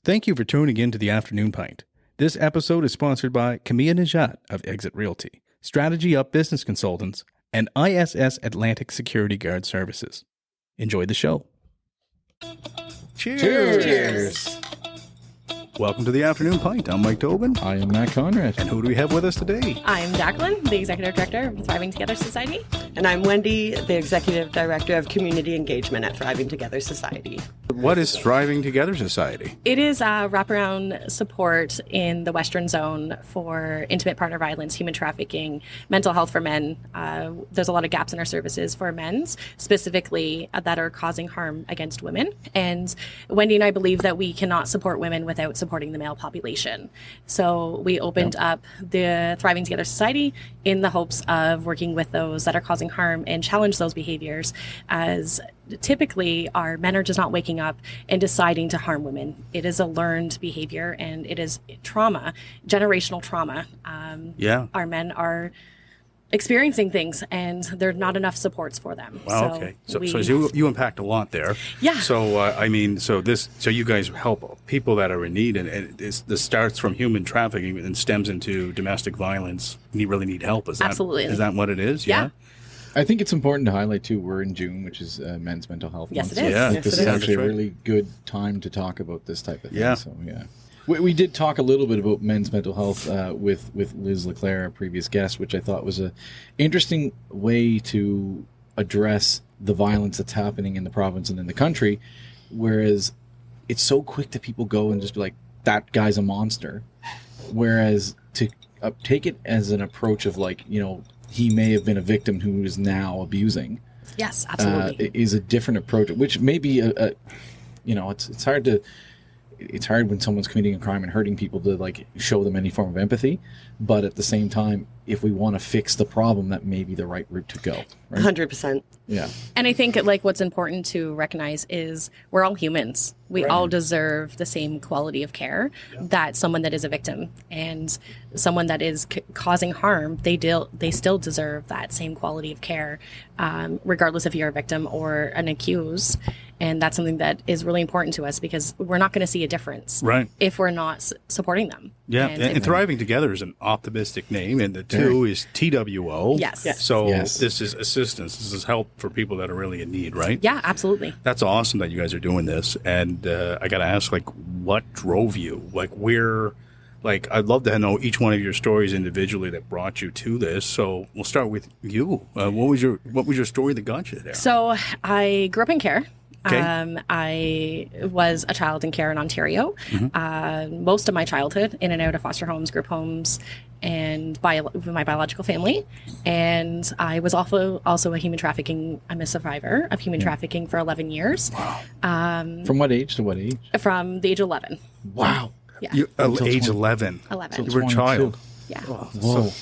Thank you for tuning in to the Afternoon Pint. This episode is sponsored by Camilla Najat of Exit Realty, Strategy Up Business Consultants, and ISS Atlantic Security Guard Services. Enjoy the show. Cheers! Cheers! Welcome to the Afternoon Pint. I'm Mike Tobin. I am Matt Conrad. And who do we have with us today? I'm Jacqueline, the Executive Director of Thriving Together Society. And I'm Wendy, the Executive Director of Community Engagement at Thriving Together Society. What is Thriving Together Society? It is wraparound support in the Western Zone for intimate partner violence, human trafficking, mental health for men. There's a lot of gaps in our services for men's, specifically that are causing harm against women. And Wendy and I believe that we cannot support women without supporting the male population. So we opened up the Thriving Together Society in the hopes of working with those that are causing harm and challenge those behaviors, as typically our men are just not waking up and deciding to harm women. It is a learned behavior and it is trauma, generational trauma. Our men are experiencing things and there are not enough supports for them. Wow, okay. So you impact a lot there. Yeah. So so you guys help people that are in need, and this starts from human trafficking and stems into domestic violence. You really need help. Absolutely. Is that what it is? Yeah. I think it's important to highlight, too, we're in June, which is Men's Mental Health Yes, Month. it is. Yeah. I think Yes, this it is is. actually That's a right. really good time to talk about this type of thing. Yeah. So, yeah. We did talk a little bit about men's mental health with Liz Leclerc, a previous guest, which I thought was an interesting way to address the violence that's happening in the province and in the country, whereas it's so quick that people go and just be like, that guy's a monster. Whereas to take it as an approach of like, you know, he may have been a victim who is now abusing. Yes, absolutely. Is a different approach, which may be it's hard to. It's hard when someone's committing a crime and hurting people to like show them any form of empathy, but at the same time, if we want to fix the problem, that may be the right route to go. Right? 100%. Yeah. And I think like what's important to recognize is we're all humans. We all deserve the same quality of care that someone that is a victim and someone that is causing harm, they still deserve that same quality of care, regardless if you're a victim or an accused. And that's something that is really important to us because we're not going to see a difference if we're not supporting them. Yeah, and Thriving Together is an optimistic name, and the two is TWO. Yes. So Yes. this is assistance. This is help for people that are really in need, right? Yeah, absolutely. That's awesome that you guys are doing this. And I got to ask, like, what drove you? Like, I'd love to know each one of your stories individually that brought you to this. So we'll start with you. What was your story that got you there? So I grew up in care. Okay. I was a child in care in Ontario. Most of my childhood in and out of foster homes, group homes, and with my biological family. And I was also a human trafficking. I'm a survivor of human trafficking for 11 years. Wow. From what age to what age? From the age of 11. Wow. Yeah. You, Until age 20. 11. 11. You were a child. Yeah. Oh, Whoa.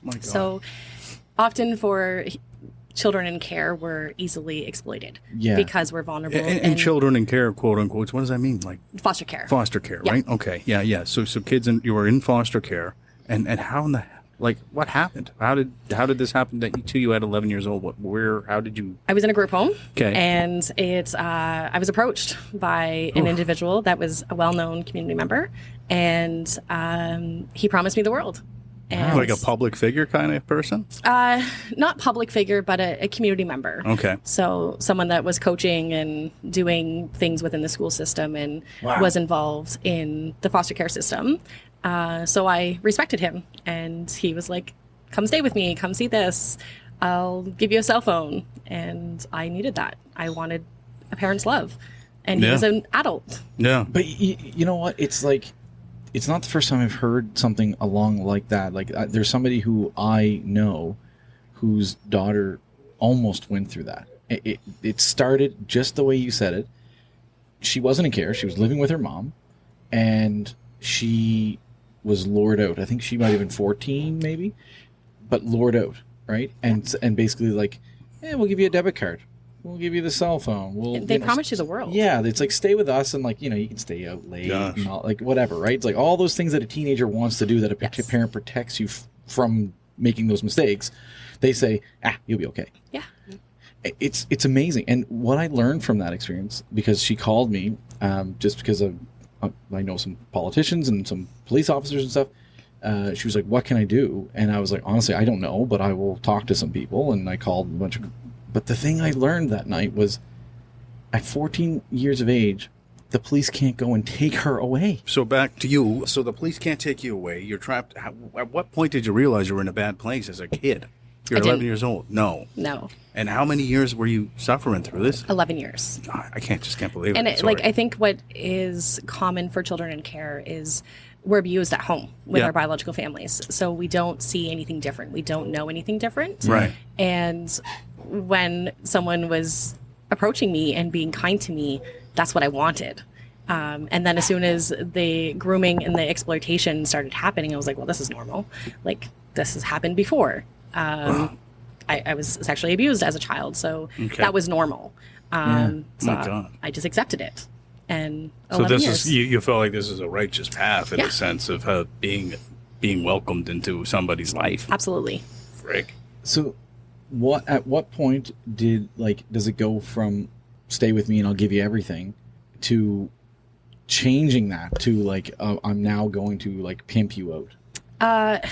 my God. So often for children in care, we're easily exploited because we're vulnerable. And children in care, quote unquote. What does that mean? Like foster care. Foster care, right? Okay. Yeah. So kids you were in foster care, and how in the what happened? How did this happen that you had 11 years old? How did you? I was in a group home. Okay. And I was approached by an individual that was a well-known community member, and he promised me the world. And, like a public figure kind of person? not public figure, but a community member. Okay. So someone that was coaching and doing things within the school system and was involved in the foster care system. So I respected him, and he was like, come stay with me, come see this. I'll give you a cell phone. And I needed that. I wanted a parent's love. And he was an adult. Yeah. But you know what? It's like, it's not the first time I've heard something along like that. Like there's somebody who I know whose daughter almost went through that. It started just the way you said it. She wasn't in care. She was living with her mom, and she was lured out. I think she might have been 14 maybe, but lured out, right? And basically like, we'll give you a debit card. We'll give you the cell phone. They promise you the world. Yeah, it's like stay with us and like, you can stay out late and all, like whatever, right? It's like all those things that a teenager wants to do that a parent protects you from making those mistakes. They say, you'll be okay. Yeah. It's amazing. And what I learned from that experience, because she called me just because I know some politicians and some police officers and stuff. She was like, what can I do? And I was like, honestly, I don't know, but I will talk to some people. And I called a bunch of... But the thing I learned that night was, at 14 years of age, the police can't go and take her away. So back to you. So the police can't take you away. You're trapped. At what point did you realize you were in a bad place as a kid? You're 11 years old. No. And how many years were you suffering through this? 11 years. I just can't believe and it. I think what is common for children in care is we're abused at home with our biological families. So we don't see anything different. We don't know anything different. Right. And when someone was approaching me and being kind to me, that's what I wanted. And then as soon as the grooming and the exploitation started happening, I was like, well, this is normal. Like, this has happened before. I was sexually abused as a child, so that was normal. So I just accepted it. And so this is you felt like this is a righteous path in a sense of being welcomed into somebody's life. Absolutely. Frick. So at what point does it go from stay with me and I'll give you everything to changing that to I'm now going to pimp you out?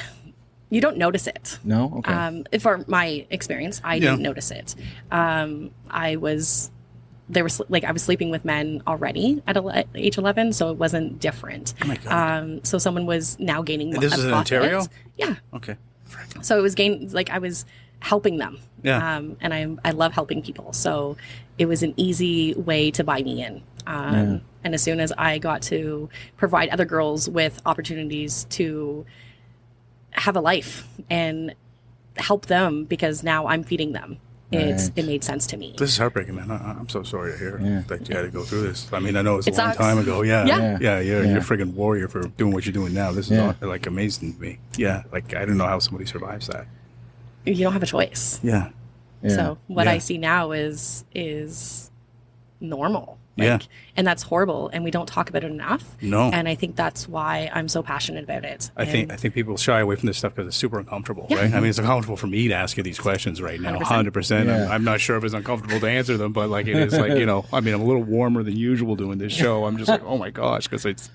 You don't notice it. No? Okay. For my experience, I didn't notice it. I was sleeping with men already at age 11, so it wasn't different. Oh my God. So someone was now gaining and this is in Ontario? Yeah. Okay. So it was I was helping them. Yeah. And I love helping people. So it was an easy way to buy me in. And as soon as I got to provide other girls with opportunities to have a life and help them, because now I'm feeding them, it made sense to me. This is heartbreaking, man. I'm so sorry to hear that you had to go through this. I mean, I know it was a long time ago. You're a friggin' warrior for doing what you're doing now. This is amazing to me. Yeah, I don't know how somebody survives that. You don't have a choice. Yeah. So what I see now is normal. And that's horrible, and we don't talk about it enough. No. And I think that's why I'm so passionate about it. I think people shy away from this stuff because it's super uncomfortable, right? I mean, it's uncomfortable for me to ask you these questions right now, 100%. Yeah. I'm not sure if it's uncomfortable to answer them, but it is I mean, I'm a little warmer than usual doing this show. I'm just like, oh my gosh, because it's,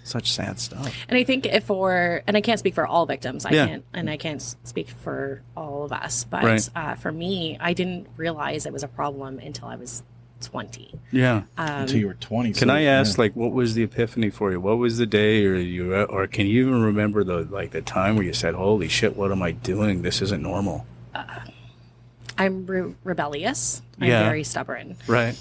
such sad stuff. And I think and I can't speak for all victims. I can't speak for all of us. But for me, I didn't realize it was a problem until I was 20. Yeah. Until you were 20. Can I ask, what was the epiphany for you? What was the day, or can you even remember the time where you said, "Holy shit, what am I doing? This isn't normal." I'm rebellious. I'm very stubborn. Right.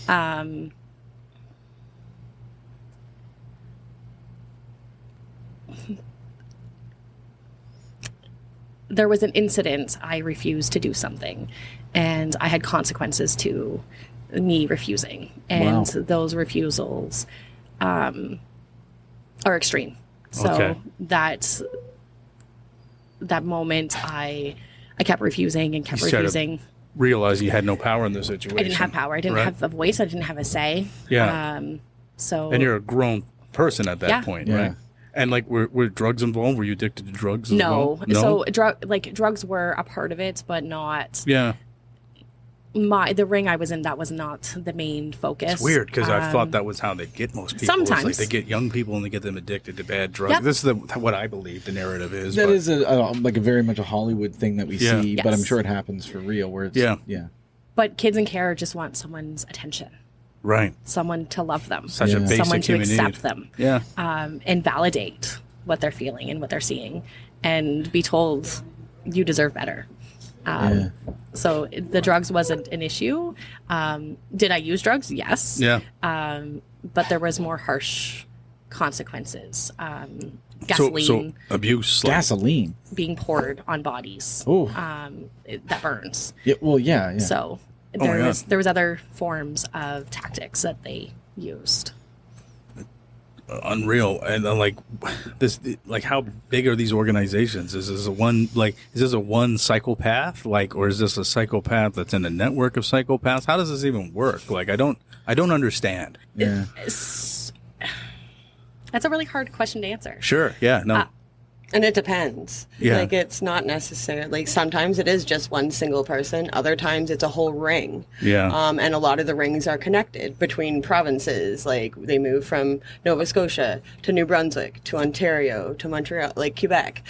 There was an incident. I refused to do something, and I had consequences to me refusing, and those refusals are extreme. So that moment, I kept refusing and kept refusing. Realizing you had no power in the situation. I didn't have power. I didn't have a voice. I didn't have a say. Yeah. And you're a grown person at that point, right? And were drugs involved? Were you addicted to drugs as well? No. So drugs were a part of it, but not. Yeah. The ring I was in, that was not the main focus. It's weird because I thought that was how they get most people. Sometimes they get young people and they get them addicted to bad drugs. Yep. This is what I believe the narrative is. That is a very much a Hollywood thing that we see, but I'm sure it happens for real. Where it's But kids in care just want someone's attention. Right. Someone to love them. Such a basic someone to human accept need. them. Yeah. And validate what they're feeling and what they're seeing, and be told you deserve better. So the drugs wasn't an issue. Did I use drugs? Yes. Yeah. But there was more harsh consequences. Gasoline. So abuse. Gasoline being poured on bodies. Oh. That burns. Yeah. Well, yeah. So there was other forms of tactics that they used. Unreal. And how big are these organizations? Is this a one psychopath, or is this a psychopath that's in a network of psychopaths? How does this even work? I don't understand. Yeah. That's a really hard question to answer. Sure. Yeah. No. And it depends. Yeah. Like, it's not necessarily, like, sometimes it is just one single person. Other times it's a whole ring. Yeah. And a lot of the rings are connected between provinces. Like, they move from Nova Scotia to New Brunswick to Ontario to Montreal, like Quebec,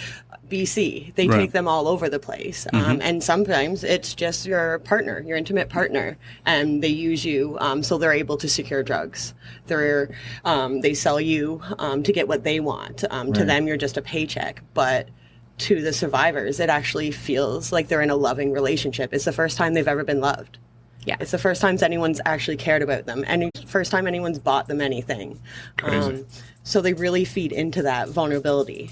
BC. They Right. take them all over the place. And sometimes it's just your partner, your intimate partner, and they use you so they're able to secure drugs. They sell you to get what they want. To them, you're just a paycheck. But to the survivors, it actually feels like they're in a loving relationship. It's the first time they've ever been loved. Yeah. It's the first time anyone's actually cared about them. And first time anyone's bought them anything. Crazy. So they really feed into that vulnerability.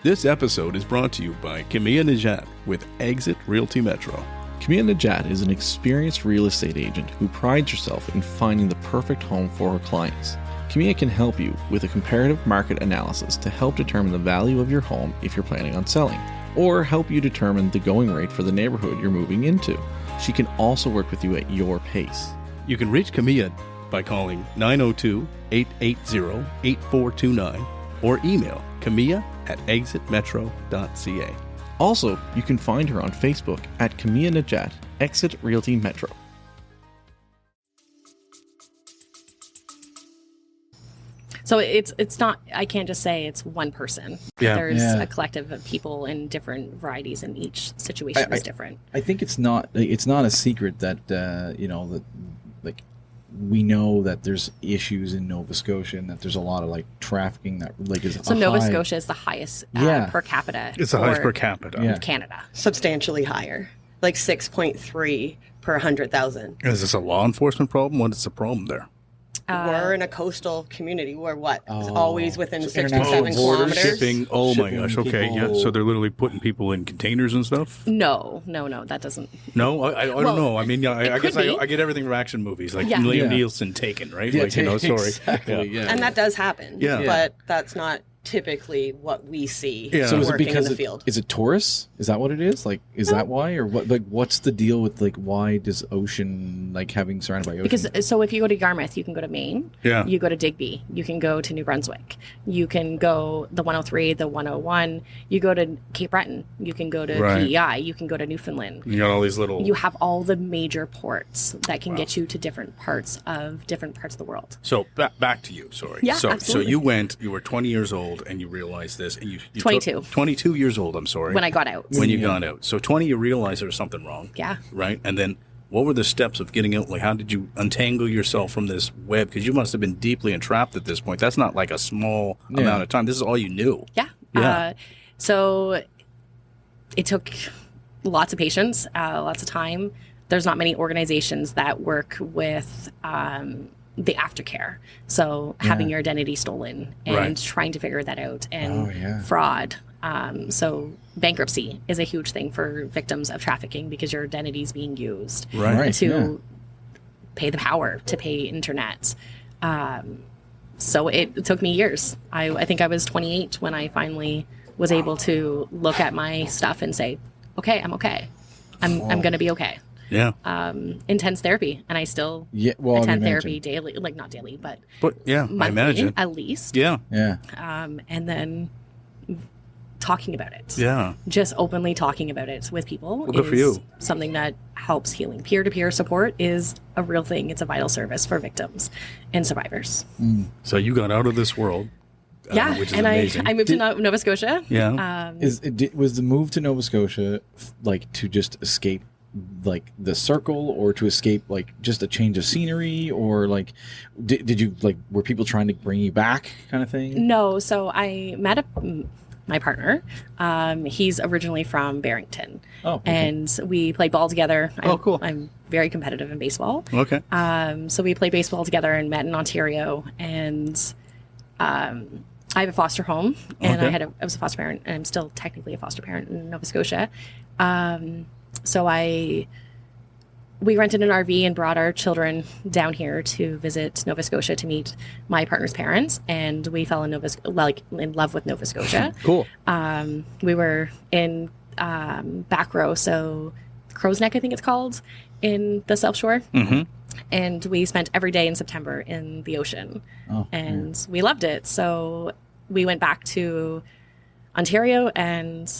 This episode is brought to you by Camilla Najat with Exit Realty Metro. Camilla Najat is an experienced real estate agent who prides herself in finding the perfect home for her clients. Camilla can help you with a comparative market analysis to help determine the value of your home if you're planning on selling, or help you determine the going rate for the neighborhood you're moving into. She can also work with you at your pace. You can reach Camilla by calling 902-880-8429 or email camilla@exitmetro.ca. Also, you can find her on Facebook at Camilla Najat, Exit Realty Metro. So it's not, I can't just say it's one person. Yeah. There's Yeah. a collective of people in different varieties, and each situation is different. I think it's not a secret that that like we know that there's issues in Nova Scotia and that there's a lot of like trafficking that like is So Nova Scotia is the highest Yeah. per capita. It's the highest for per capita. Yeah. Canada. Substantially higher, like 6.3 per 100,000. Is this a law enforcement problem? What is the problem there? We're in a coastal community. We're always within So 6 to international 7 borders, kilometers. Shipping. Oh my Shipping gosh. Okay. Yeah. people. So they're literally putting people in containers and stuff. No, that doesn't. No, I don't Well, know. I mean, yeah, I it guess could be. I get everything from action movies, like Yeah. Liam Yeah. Neeson Taken, right? Yeah, Like, you know, sorry. exactly, yeah. And that does happen. Yeah. But that's not typically what we see Yeah. So is it working because in the field. is it tourists? Is that what it is? Like, is that why, or what? Like, what's the deal with like why does ocean like having surrounded by ocean? Because so if you go to Yarmouth, you can go to Maine. Yeah. You go to Digby. You can go to New Brunswick. You can go the 103, the 101. You go to Cape Breton. You can go to Right. PEI. You can go to Newfoundland. You got all these little. You have all the major ports that can get you to different parts of the world. So back to you. Sorry. Yeah, So absolutely. you went. You were 20 years old, and you realized this, and you 22. 22 years old. I'm sorry. When I got out. When you got out. So 20, you realized there was something wrong. Yeah. Right. And then, what were the steps of getting out? Like, how did you untangle yourself from this web? Because you must have been deeply entrapped at this point. That's not like a small amount of time. This is all you knew. Yeah. Yeah. So it took lots of patience, lots of time. There's not many organizations that work with the aftercare. So having your identity stolen and Right. trying to figure that out, and Oh, yeah. fraud. So bankruptcy is a huge thing for victims of trafficking because your identity is being used Right. to yeah. pay the power, to pay internet. So it took me years. I think I was 28 when I finally was able to look at my stuff and say, okay, I'm okay. I'm going to be okay. Yeah. Intense therapy. And I still Yeah, well, I attend imagine. therapy daily, like not daily, but But yeah, I monthly imagine. at least. Yeah. Yeah. And then talking about it. Yeah. Just openly talking about it with people Well, good for you. something that helps healing. Peer-to-peer support is a real thing. It's a vital service for victims and survivors. So you got out of this world. Yeah, Which is and amazing. I moved to Nova Scotia. Yeah. Was the move to Nova Scotia like to just escape like the circle, or to escape like just a change of scenery, or like did you like were people trying to bring you back kind of thing? No, so I met my partner. He's originally from Barrington. Oh, okay. And we played ball together. Oh, cool. I'm very competitive in baseball. Okay. So we played baseball together and met in Ontario. And I have a foster home, and Okay. I was a foster parent, and I'm still technically a foster parent in Nova Scotia. So we rented an RV and brought our children down here to visit Nova Scotia to meet my partner's parents, and we fell in love with Nova Scotia. Cool. We were in back row, so Crow's Neck, I think it's called, in the South Shore. And we spent every day in September in the ocean. And we loved it. So we went back to Ontario, and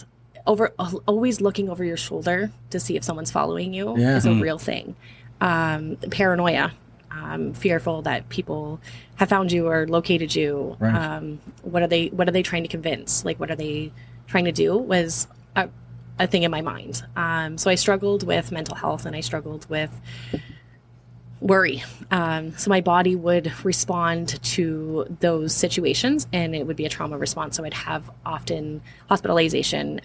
always looking over your shoulder to see if someone's following you is a real thing. Paranoia, fearful that people have found you or located you. Right. What are they trying to convince? Like, what are they trying to do was a thing in my mind. So I struggled with mental health, and I struggled with worry. So my body would respond to those situations, and it would be a trauma response. So I'd have often hospitalization,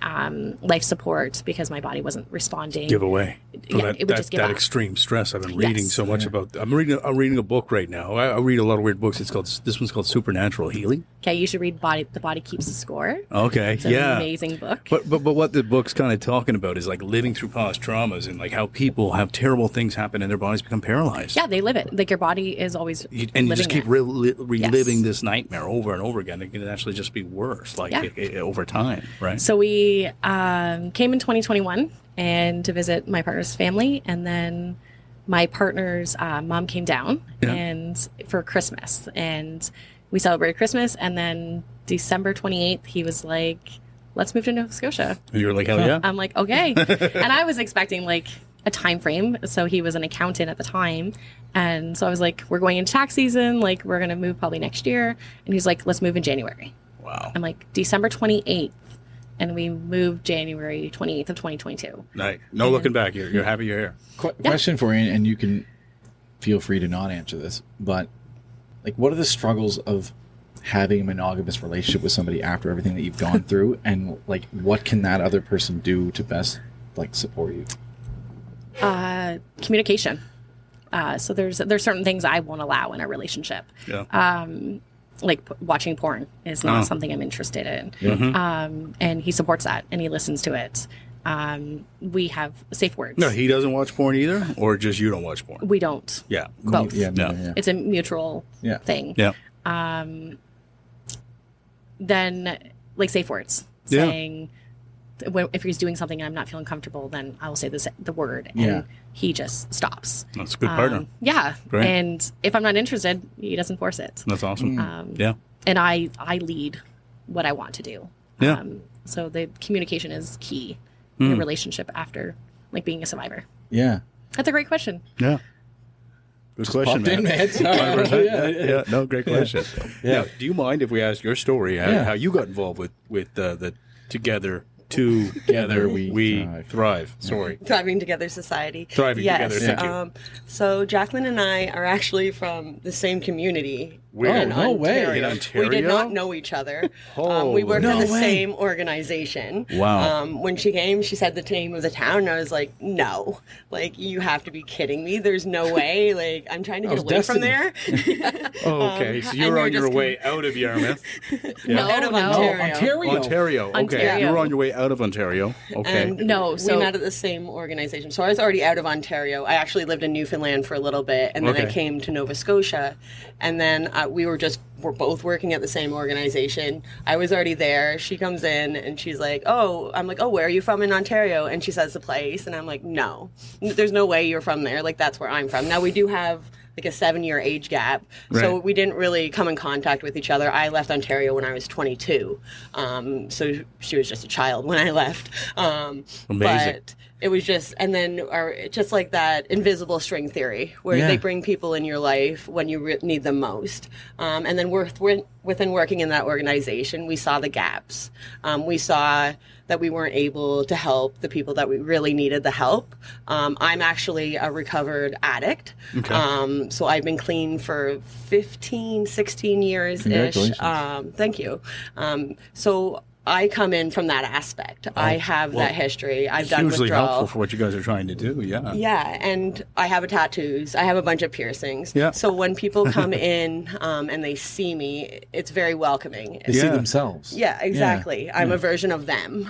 life support, because my body wasn't responding. Give away. It would just give up. Extreme stress. I've been reading Yes. so much about. I'm reading a book right now. I read a lot of weird books. This one's called Supernatural Healing. Okay, you should read The Body Keeps the Score. Okay, It's an amazing book. But what the book's kind of talking about is like living through past traumas, and like how people have terrible things happen and their bodies become paralyzed. Yeah, they live it. Like, your body is always You living just keep it. reliving this nightmare over and over again. It can actually just be worse, like over time, right? So we came in 2021 and to visit my partner's family, and then my partner's mom came down and for Christmas, and we celebrated Christmas. And then December 28th, he was like, "Let's move to Nova Scotia." And you're like, hell yeah. I'm like, okay. And I was expecting like a time frame. So he was an accountant at the time. And so I was like, we're going into tax season. Like, we're going to move probably next year. And he's like, let's move in January. Wow. I'm like, December 28th. And we moved January 28th of 2022. Nice. No looking back. You're happy you're here. Question for you, and you can feel free to not answer this, but like, what are the struggles of having a monogamous relationship with somebody after everything that you've gone through, and like, what can that other person do to best like support you? Communication. So there's certain things I won't allow in a relationship. Yeah. Like watching porn is not something I'm interested in. And he supports that, and he listens to it. We have safe words. No, he doesn't watch porn either, or just you don't watch porn. We don't. Yeah. Both. Yeah. It's a mutual thing. Yeah. Then, like, safe words. Yeah. Saying, if he's doing something and I'm not feeling comfortable, then I will say the word, and Yeah. he just stops. That's a good partner. Yeah. Great. And if I'm not interested, he doesn't force it. That's awesome. Yeah. And I lead what I want to do. Yeah. So the communication is key in a relationship after, like, being a survivor. Yeah. That's a great question. Yeah. Good question, Popped in, man. man. Sorry. 100%. Yeah. No, great question. Yeah. Now, do you mind if we ask your story, how you got involved with the Together we thrive. Sorry. Thriving Together Society. Thriving yes. Together, thank you. So Jacqueline and I are actually from the same community. Weird. In no way. Ontario. In Ontario? We did not know each other. We worked No in the way. same organization. Wow. When she came, she said the name of the town, and I was like, no. Like, you have to be kidding me. There's no way. Like, I'm trying to get was away from there. Oh, okay. So and you're you're on your just way out of Yarmouth. No, Out of no. Ontario. Ontario. Okay. Ontario. You were on your way out of Ontario. Okay. And No, so- we met at the same organization. So I was already out of Ontario. I actually lived in Newfoundland for a little bit, and then I Okay. came to Nova Scotia, and then we're both working at the same organization. I was already there. She comes in and she's like, I'm like, where are you from in Ontario? And she says the place, and I'm like, no, there's no way you're from there. Like, that's where I'm from. Now, we do have like a 7-year age gap, so Right. we didn't really come in contact with each other. I left Ontario when I was 22, so she was just a child when I left. Amazing. But it was just, and then just like that invisible string theory, where Yeah. they bring people in your life when you need them most. And then within working in that organization, we saw the gaps. We saw that we weren't able to help the people that we really needed the help. I'm actually a recovered addict. Okay. So I've been clean for 15, 16 years-ish. Congratulations. Thank you. So I come in from that aspect. I have that history. I've done Hugely withdrawal. helpful for what you guys are trying to do. Yeah. Yeah, and I have tattoos. I have a bunch of piercings. Yeah. So when people come in and they see me, it's very welcoming. They see Yeah. Yeah, themselves. exactly. I'm a version of them.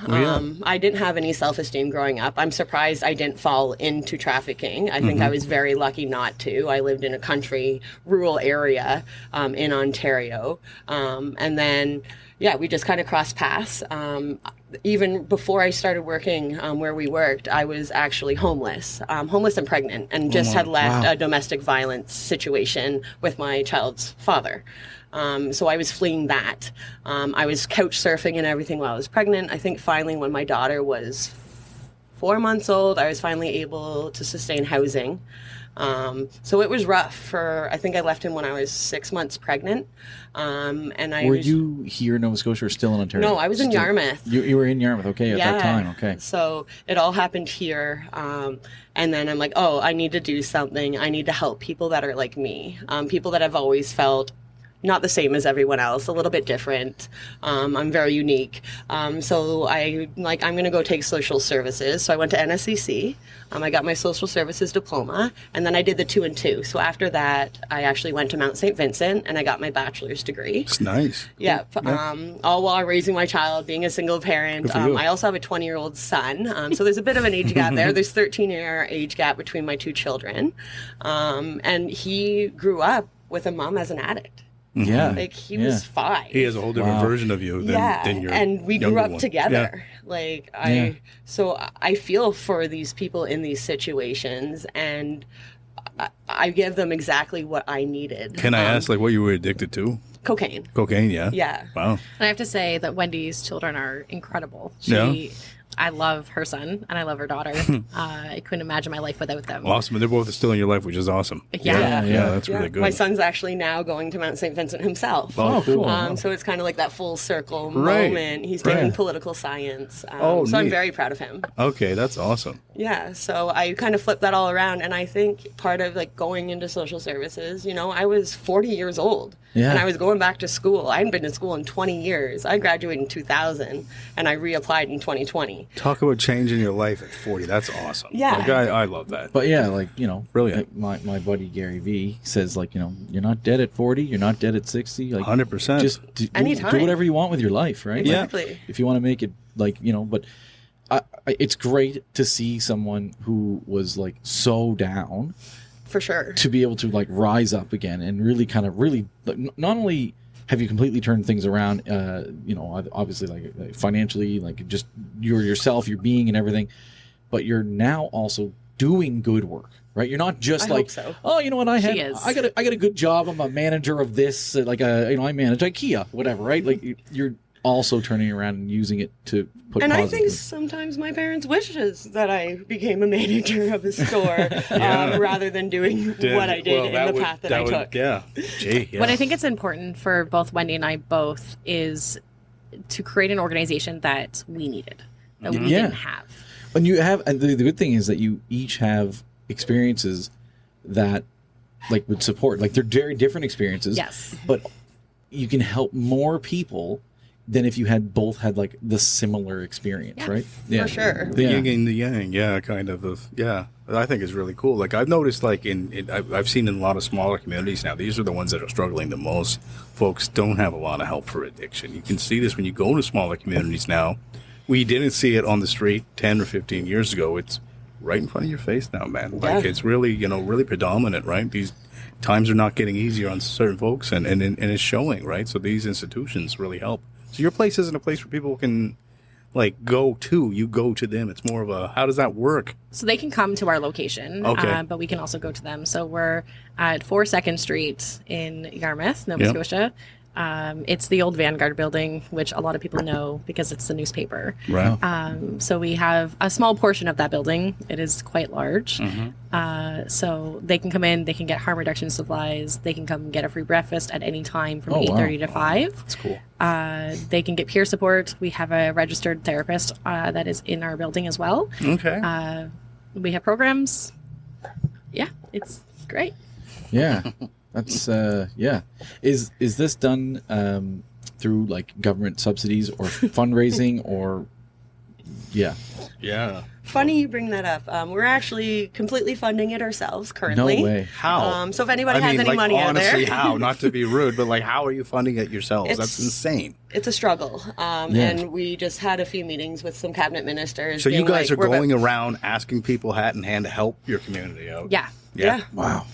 I didn't have any self-esteem growing up. I'm surprised I didn't fall into trafficking. I think I was very lucky not to. I lived in a country, rural area in Ontario. And then, we just kind of crossed paths. even before I started working where we worked, I was actually homeless and pregnant, and just had left a domestic violence situation with my child's father. So I was fleeing that. I was couch surfing and everything while I was pregnant. I think finally when my daughter was 4 months old, I was finally able to sustain housing. So it was rough I think I left him when I was 6 months pregnant. Were you here in Nova Scotia or still in Ontario? No, I was in Yarmouth. You were in Yarmouth, okay, at that time, okay. So it all happened here. And then I'm like, I need to do something. I need to help people that are like me, people that have always felt not the same as everyone else, a little bit different. I'm very unique. So I'm going to go take social services. So I went to NSCC. I got my social services diploma, and then I did the 2 and 2. So after that, I actually went to Mount St. Vincent, and I got my bachelor's degree. It's nice. Yep. All while raising my child, being a single parent. I also have a 20-year-old son. So there's a bit of an age gap there. There's 13-year age gap between my 2 children. And he grew up with a mom as an addict. Yeah. Like he was 5. He has a whole different version of you than your and we grew up one. together. So I feel for these people in these situations, and I give them exactly what I needed. Can I ask, what you were addicted to? Cocaine. Cocaine, yeah. Yeah. Wow. And I have to say that Wendy's children are incredible. Yeah. I love her son and I love her daughter. I couldn't imagine my life without them. Awesome. And they're both still in your life, which is awesome. Yeah. That's really good. My son's actually now going to Mount St. Vincent himself. Oh, cool. So it's kind of like that full circle Right. moment. He's taking political science. Oh, so I'm neat. very proud of him. Okay, that's awesome. Yeah, so I kind of flipped that all around, and I think part of going into social services, I was 40 years old, and I was going back to school. I hadn't been to school in 20 years. I graduated in 2000, and I reapplied in 2020. Talk about changing your life at 40. That's awesome. Yeah. I love that. But yeah, Brilliant. My buddy Gary V says, you're not dead at 40, you're not dead at 60. 100%. Just do Anytime. whatever you want with your life, right? Exactly. If you want to make it but it's great to see someone who was so down For sure. to be able to rise up again and really not only have you completely turned things around, obviously financially, just you're yourself, your being and everything, but you're now also doing good work, right? You're not just I hope so. oh, you know what, I got a good job, I'm a manager of this, I manage IKEA, whatever, right? You're also turning around and using it to put And I positive. think sometimes my parents' wishes that I became a manager of a store rather than doing what I did in the path that I took. Yeah. Gee, yeah. What I think it's important for both Wendy and I both is to create an organization that we needed, that we didn't have. And you have, and the good thing is that you each have experiences that would support, they're very different experiences. Yes. But you can help more people than if you had both had the similar experience, right? For sure. The yin and the yang, kind of. Yeah, I think it's really cool. I've noticed, I've seen in a lot of smaller communities now, these are the ones that are struggling the most. Folks don't have a lot of help for addiction. You can see this when you go to smaller communities now. We didn't see it on the street 10 or 15 years ago. It's right in front of your face now, man. It's really, really predominant, right? These times are not getting easier on certain folks, and it's showing, right? So these institutions really help. So your place isn't a place where people can go to. You go to them. It's more of a, how does that work? So they can come to our location, but we can also go to them. So we're at 4 2nd Street in Yarmouth, Nova Scotia. It's the old Vanguard building, which a lot of people know because it's the newspaper. Right. So we have a small portion of that building. It is quite large. So they can come in, they can get harm reduction supplies, they can come get a free breakfast at any time from 8:30 to 5. That's cool. They can get peer support. We have a registered therapist that is in our building as well. Okay. We have programs. Yeah, it's great. Yeah. That's Is this done through government subsidies or fundraising or Yeah. Funny you bring that up. We're actually completely funding it ourselves currently. No way. How? So if anybody has any money honestly, out there. how? Not to be rude, but how are you funding it yourselves? That's insane. It's a struggle. And we just had a few meetings with some cabinet ministers. So you being guys are we're going around asking people hat in hand to help your community out. Yeah. Yeah. Wow.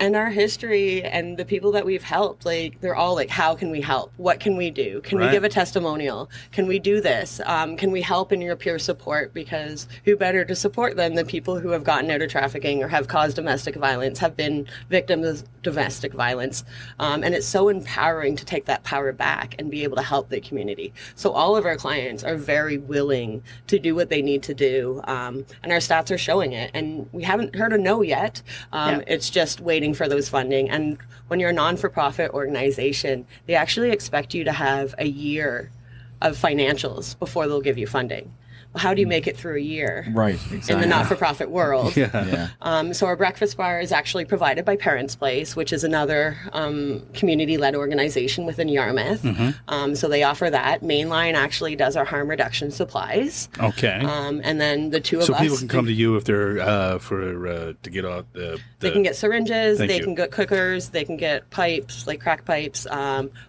And our history and the people that we've helped, like, they're all like, how can we help? What can we do? Can we give a testimonial? Can we do this? Can we help in your peer support? Because who better to support than the people who have gotten out of trafficking or have caused domestic violence, have been victims of domestic violence. And it's so empowering to take that power back and be able to help the community. So all of our clients are very willing to do what they need to do. And our stats are showing it. And we haven't heard a no yet. It's just waiting for those funding. And when you're a non-for-profit organization, they actually expect you to have a year of financials before they'll give you funding. Well, how do you make it through a year? Right, exactly. In the not-for-profit world. Yeah. So our breakfast bar is actually provided by Parents Place, which is another community-led organization within Yarmouth. So they offer that. Mainline actually does our harm reduction supplies. Okay. And then the two of us. So people can come to you if they're to get out the. They can get syringes. Thank They you. can get cookers. They can get pipes, like crack pipes.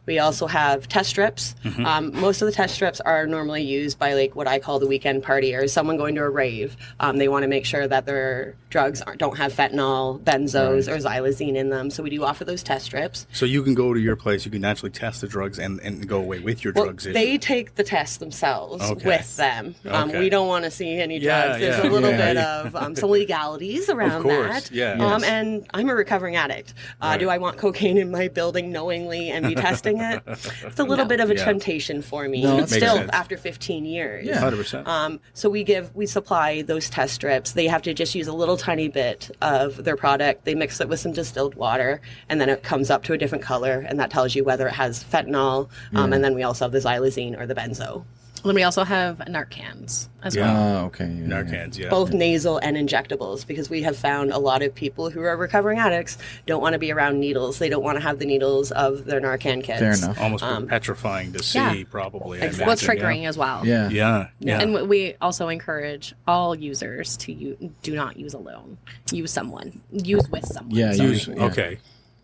We also have test strips. Most of the test strips are normally used by like what I call the weekend party or someone going to a rave. They want to make sure that their drugs don't have fentanyl, benzos, or xylazine in them. So we do offer those test strips. So you can go to your place. You can actually test the drugs and go away with your Well, drugs. they take the test themselves with them. Okay. We don't want to see any Yeah, drugs. There's yeah, a little yeah. bit of some legalities around Of course, that. yeah. Yes. And I'm a recovering addict. Do I want cocaine in my building knowingly and be testing it? It's a little bit of a Yeah. temptation for me. No, But that makes still, sense. after 15 years. Yeah. 100%. So we supply those test strips. They have to just use a little tiny bit of their product. They mix it with some distilled water, and then it comes up to a different color, and that tells you whether it has fentanyl. And then we also have the xylazine or the benzo. Then we also have Narcans as well. Okay. Yeah, Narcans, yeah. Both nasal and injectables, because we have found a lot of people who are recovering addicts don't want to be around needles. They don't want to have the needles of their Narcan kits. Fair enough. Almost petrifying to see, yeah. probably. I Exactly. Well, it's imagine, triggering as well. Yeah. Yeah. And we also encourage all users to do not use alone. Use someone. Use with someone. Yeah, Sorry. use- yeah. Okay.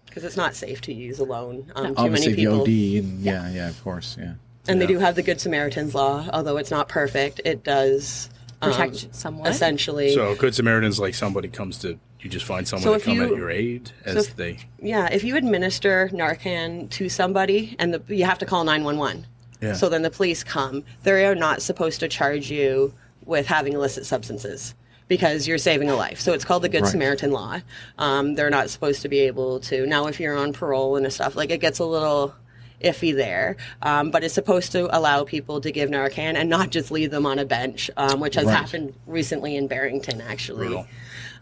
Because it's not safe to use alone. Too Obviously, many the people. OD, and yeah, of course, yeah. And they do have the Good Samaritan's law, although it's not perfect. It does Protect someone. essentially. So Good Samaritans, like somebody comes to, you just find someone So to if come you- at your aid as they. Yeah, if you administer Narcan to somebody, and you have to call 911. Yeah. So then the police come. They are not supposed to charge you with having illicit substances because you're saving a life. So it's called the Good Right. Samaritan law. They're not supposed to be able to. Now, if you're on parole and stuff, like it gets a little iffy there, but it's supposed to allow people to give Narcan and not just leave them on a bench, which has Right. happened recently in Barrington, actually.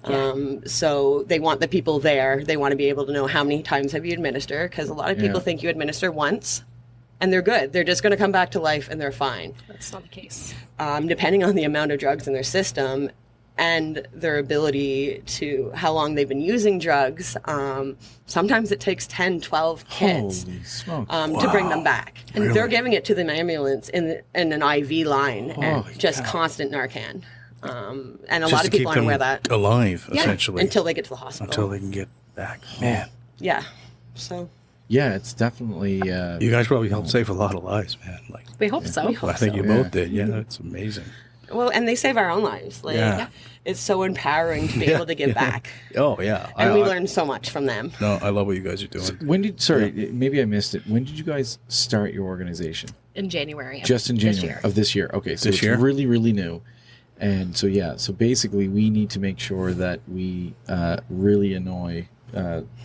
Brutal. So they want the people there. They want to be able to know how many times have you administered, because a lot of people Yeah. think you administer once and they're good. They're just going to come back to life and they're fine. That's not the case. Depending on the amount of drugs in their system and their ability to how long they've been using drugs, sometimes it takes 10, 12 kits Holy smokes. to bring them back. And they're Really? giving it to the ambulance in an IV line and Holy just cow. constant Narcan. And a Just lot to of people keep aren't them aware of that. alive, essentially. Until they get to the hospital. Until they can get back. Man. Yeah. So Yeah, it's definitely. You guys probably helped save a lot of lives, man. Like, We hope so. I think you Yeah. both did. Yeah, it's amazing. well, and they save our own lives. Like Yeah. it's so empowering to be able to give back. Oh, yeah. And we learn so much from them. No, I love what you guys are doing. When did? Sorry, maybe I missed it. When did you guys start your organization? In January. Just in this January year. of this year. Okay, so This it's year? really, really new. And so so basically, we need to make sure that we really annoy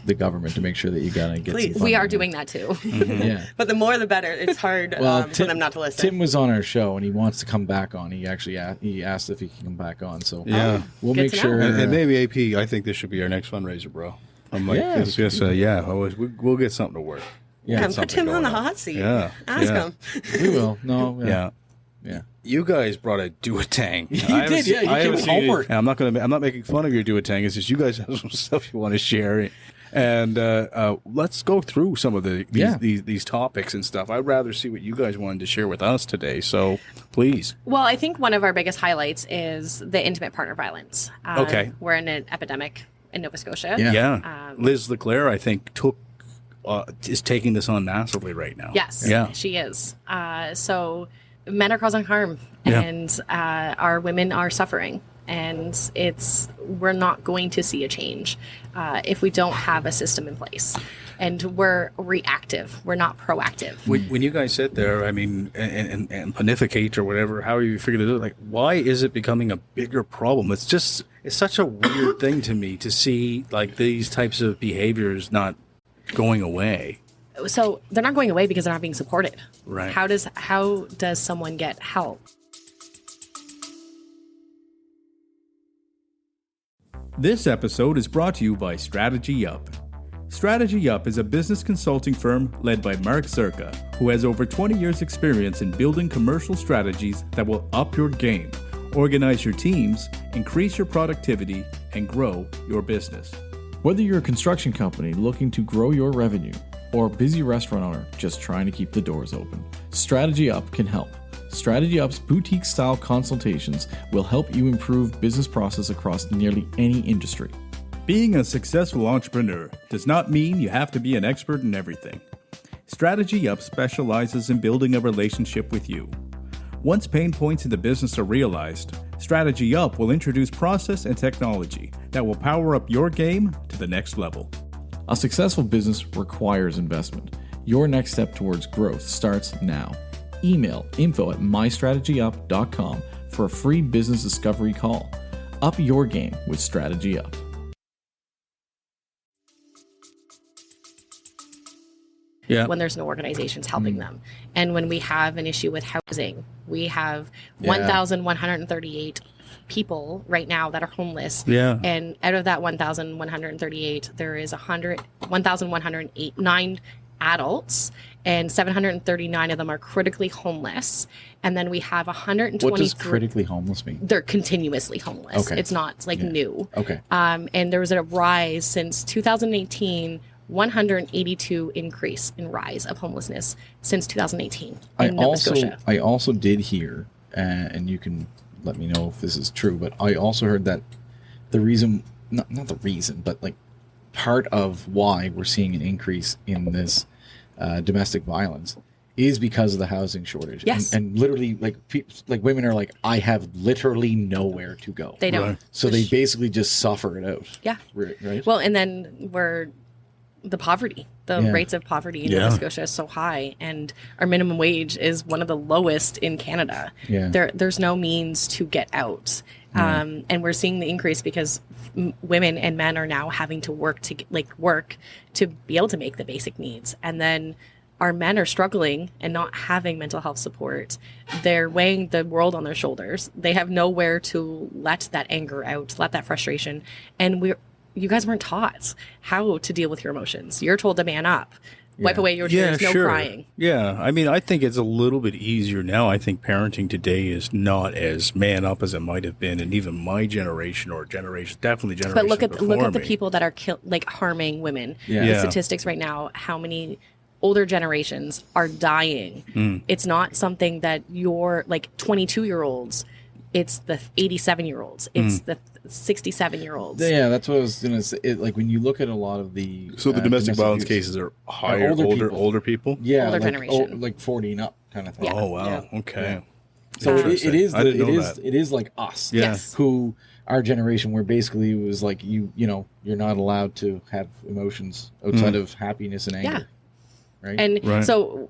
the government to make sure that you gotta get. Please. Some We are funding. doing that too. Yeah. But the more the better. It's hard Well, for them not to listen. Tim was on our show and he wants to come back on. He actually he asked if he can come back on. So Yeah. we'll Good make to know. sure. And maybe AP, I think this should be our next fundraiser, bro. I'm like, Yeah, it's just, we'll get something to work. Yeah, Yeah, put something Tim on the going on. hot seat. Yeah, Ask yeah. him. we will. No. Yeah. Yeah. You guys brought a duotang. You did, yeah, you came with homework. I'm not making fun of your duotang. It's just you guys have some stuff you want to share, and let's go through some of these topics and stuff. I'd rather see what you guys wanted to share with us today. So please. Well, I think one of our biggest highlights is the intimate partner violence. Okay. We're in an epidemic in Nova Scotia. Yeah. Yeah, Liz Leclerc, I think, is taking this on massively right now. Yes, Yeah. she is. So men are causing harm, Yeah. and our women are suffering. And we're not going to see a change if we don't have a system in place. And we're reactive. We're not proactive. When you guys sit there, I mean, and pontificate or whatever, how you figured it out, like, why is it becoming a bigger problem? It's such a weird thing to me to see, like, these types of behaviors not going away. So they're not going away because they're not being supported. Right. How does someone get help? This episode is brought to you by Strategy Up. Strategy Up is a business consulting firm led by Mark Zerka, who has over 20 years' experience in building commercial strategies that will up your game, organize your teams, increase your productivity, and grow your business. Whether you're a construction company looking to grow your revenue or a busy restaurant owner just trying to keep the doors open, Strategy Up can help. Strategy Up's boutique-style consultations will help you improve business process across nearly any industry. Being a successful entrepreneur does not mean you have to be an expert in everything. Strategy Up specializes in building a relationship with you. Once pain points in the business are realized, Strategy Up will introduce process and technology that will power up your game to the next level. A successful business requires investment. Your next step towards growth starts now. Email info@mystrategyup.com for a free business discovery call. Up your game with Strategy Up. Yeah. When there's no organizations helping them. And when we have an issue with housing, we have 1,138 people right now that are homeless. Yeah. And out of that 1,138, there is 1,109 adults, and 739 of them are critically homeless. And then we have 123. What does critically homeless mean? They're continuously homeless. Okay. It's not like new. Okay. And there was a rise since 2018. 182 increase in rise of homelessness since 2018 in Nova Scotia. I also did hear, and you can let me know if this is true, but I also heard that the reason, not the reason, but like part of why we're seeing an increase in this domestic violence is because of the housing shortage. Yes. And literally, like women are like, I have literally nowhere to go. They don't. Right. So they basically just suffer it out. Yeah. Right? Well, and then the poverty, rates of poverty in Nova Scotia is so high, and our minimum wage is one of the lowest in Canada. Yeah. There's no means to get out. And we're seeing the increase because women and men are now having to work to be able to make the basic needs. And then our men are struggling and not having mental health support. They're weighing the world on their shoulders. They have nowhere to let that anger out, let that frustration. And you guys weren't taught how to deal with your emotions. You're told to man up, wipe away your tears, no crying. Yeah, I mean, I think it's a little bit easier now. I think parenting today is not as man up as it might have been, and even my generation or definitely generation. But look at the me. people that are harming women. Yeah. The statistics right now, how many older generations are dying. It's not something that you're like 22-year-olds. It's the 87-year-olds. It's the 67-year-olds. Yeah, that's what I was going to say. Like when you look at a lot of the So the domestic violence abuse, cases are higher, older people? yeah, older like, generation. like 40 and up kind of thing. Yeah. Oh, wow. Yeah. Okay. So it is I didn't know that. it is like us, Yes. who our generation where basically it was like you know you're not allowed to have emotions outside of happiness and anger, right? And Right. so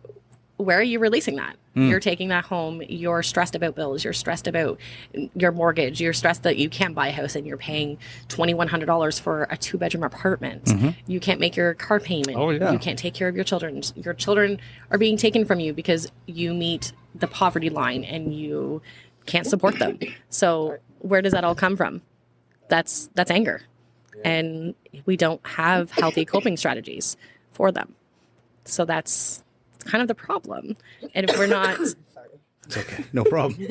where are you releasing that? You're taking that home. You're stressed about bills. You're stressed about your mortgage. You're stressed that you can't buy a house and you're paying $2,100 for a 2-bedroom apartment. You can't make your car payment. Oh, yeah. You can't take care of your children. Your children are being taken from you because you meet the poverty line and you can't support them. So where does that all come from? That's anger. And we don't have healthy coping strategies for them. So that's kind of the problem. And if we're not, It's okay. No problem.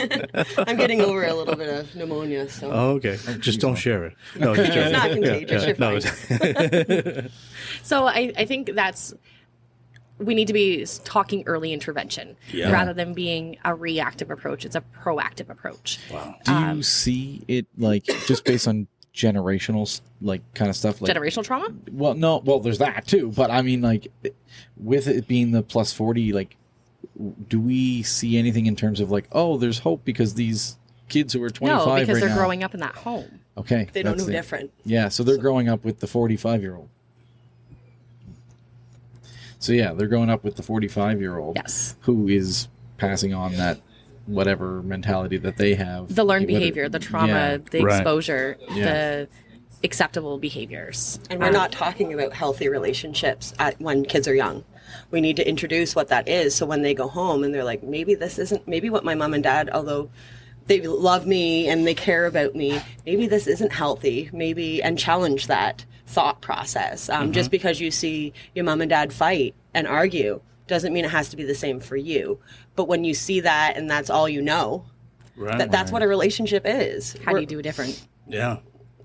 I'm getting over a little bit of pneumonia, so Oh, okay. Just don't share it. No, just it's not contagious. You're no, fine. so I think we need to be talking early intervention rather than being a reactive approach. It's a proactive approach. Wow. Do you see it like just based on generational like kind of stuff like Generational trauma? well there's that too, but I mean like with it being the +40, like do we see anything in terms of like, oh, there's hope because these kids who are 25 No, because right they're now. growing up in that home. Okay. They don't that's know it. different. Yeah, so they're growing up with the 45-year-old. So yeah, they're growing up with the 45-year-old Yes. who is passing on that whatever mentality that they have. The learned Whether- behavior, the trauma, Yeah. the Right. exposure, Yeah. the acceptable behaviors. And we're not talking about healthy relationships when kids are young. We need to introduce what that is, so when they go home and they're like, maybe this isn't, maybe what my mom and dad, although they love me and they care about me, maybe this isn't healthy, maybe, and challenge that thought process. Just because you see your mom and dad fight and argue doesn't mean it has to be the same for you. But when you see that and that's all you know, Right. that's what a relationship is. How do you do it different? Yeah.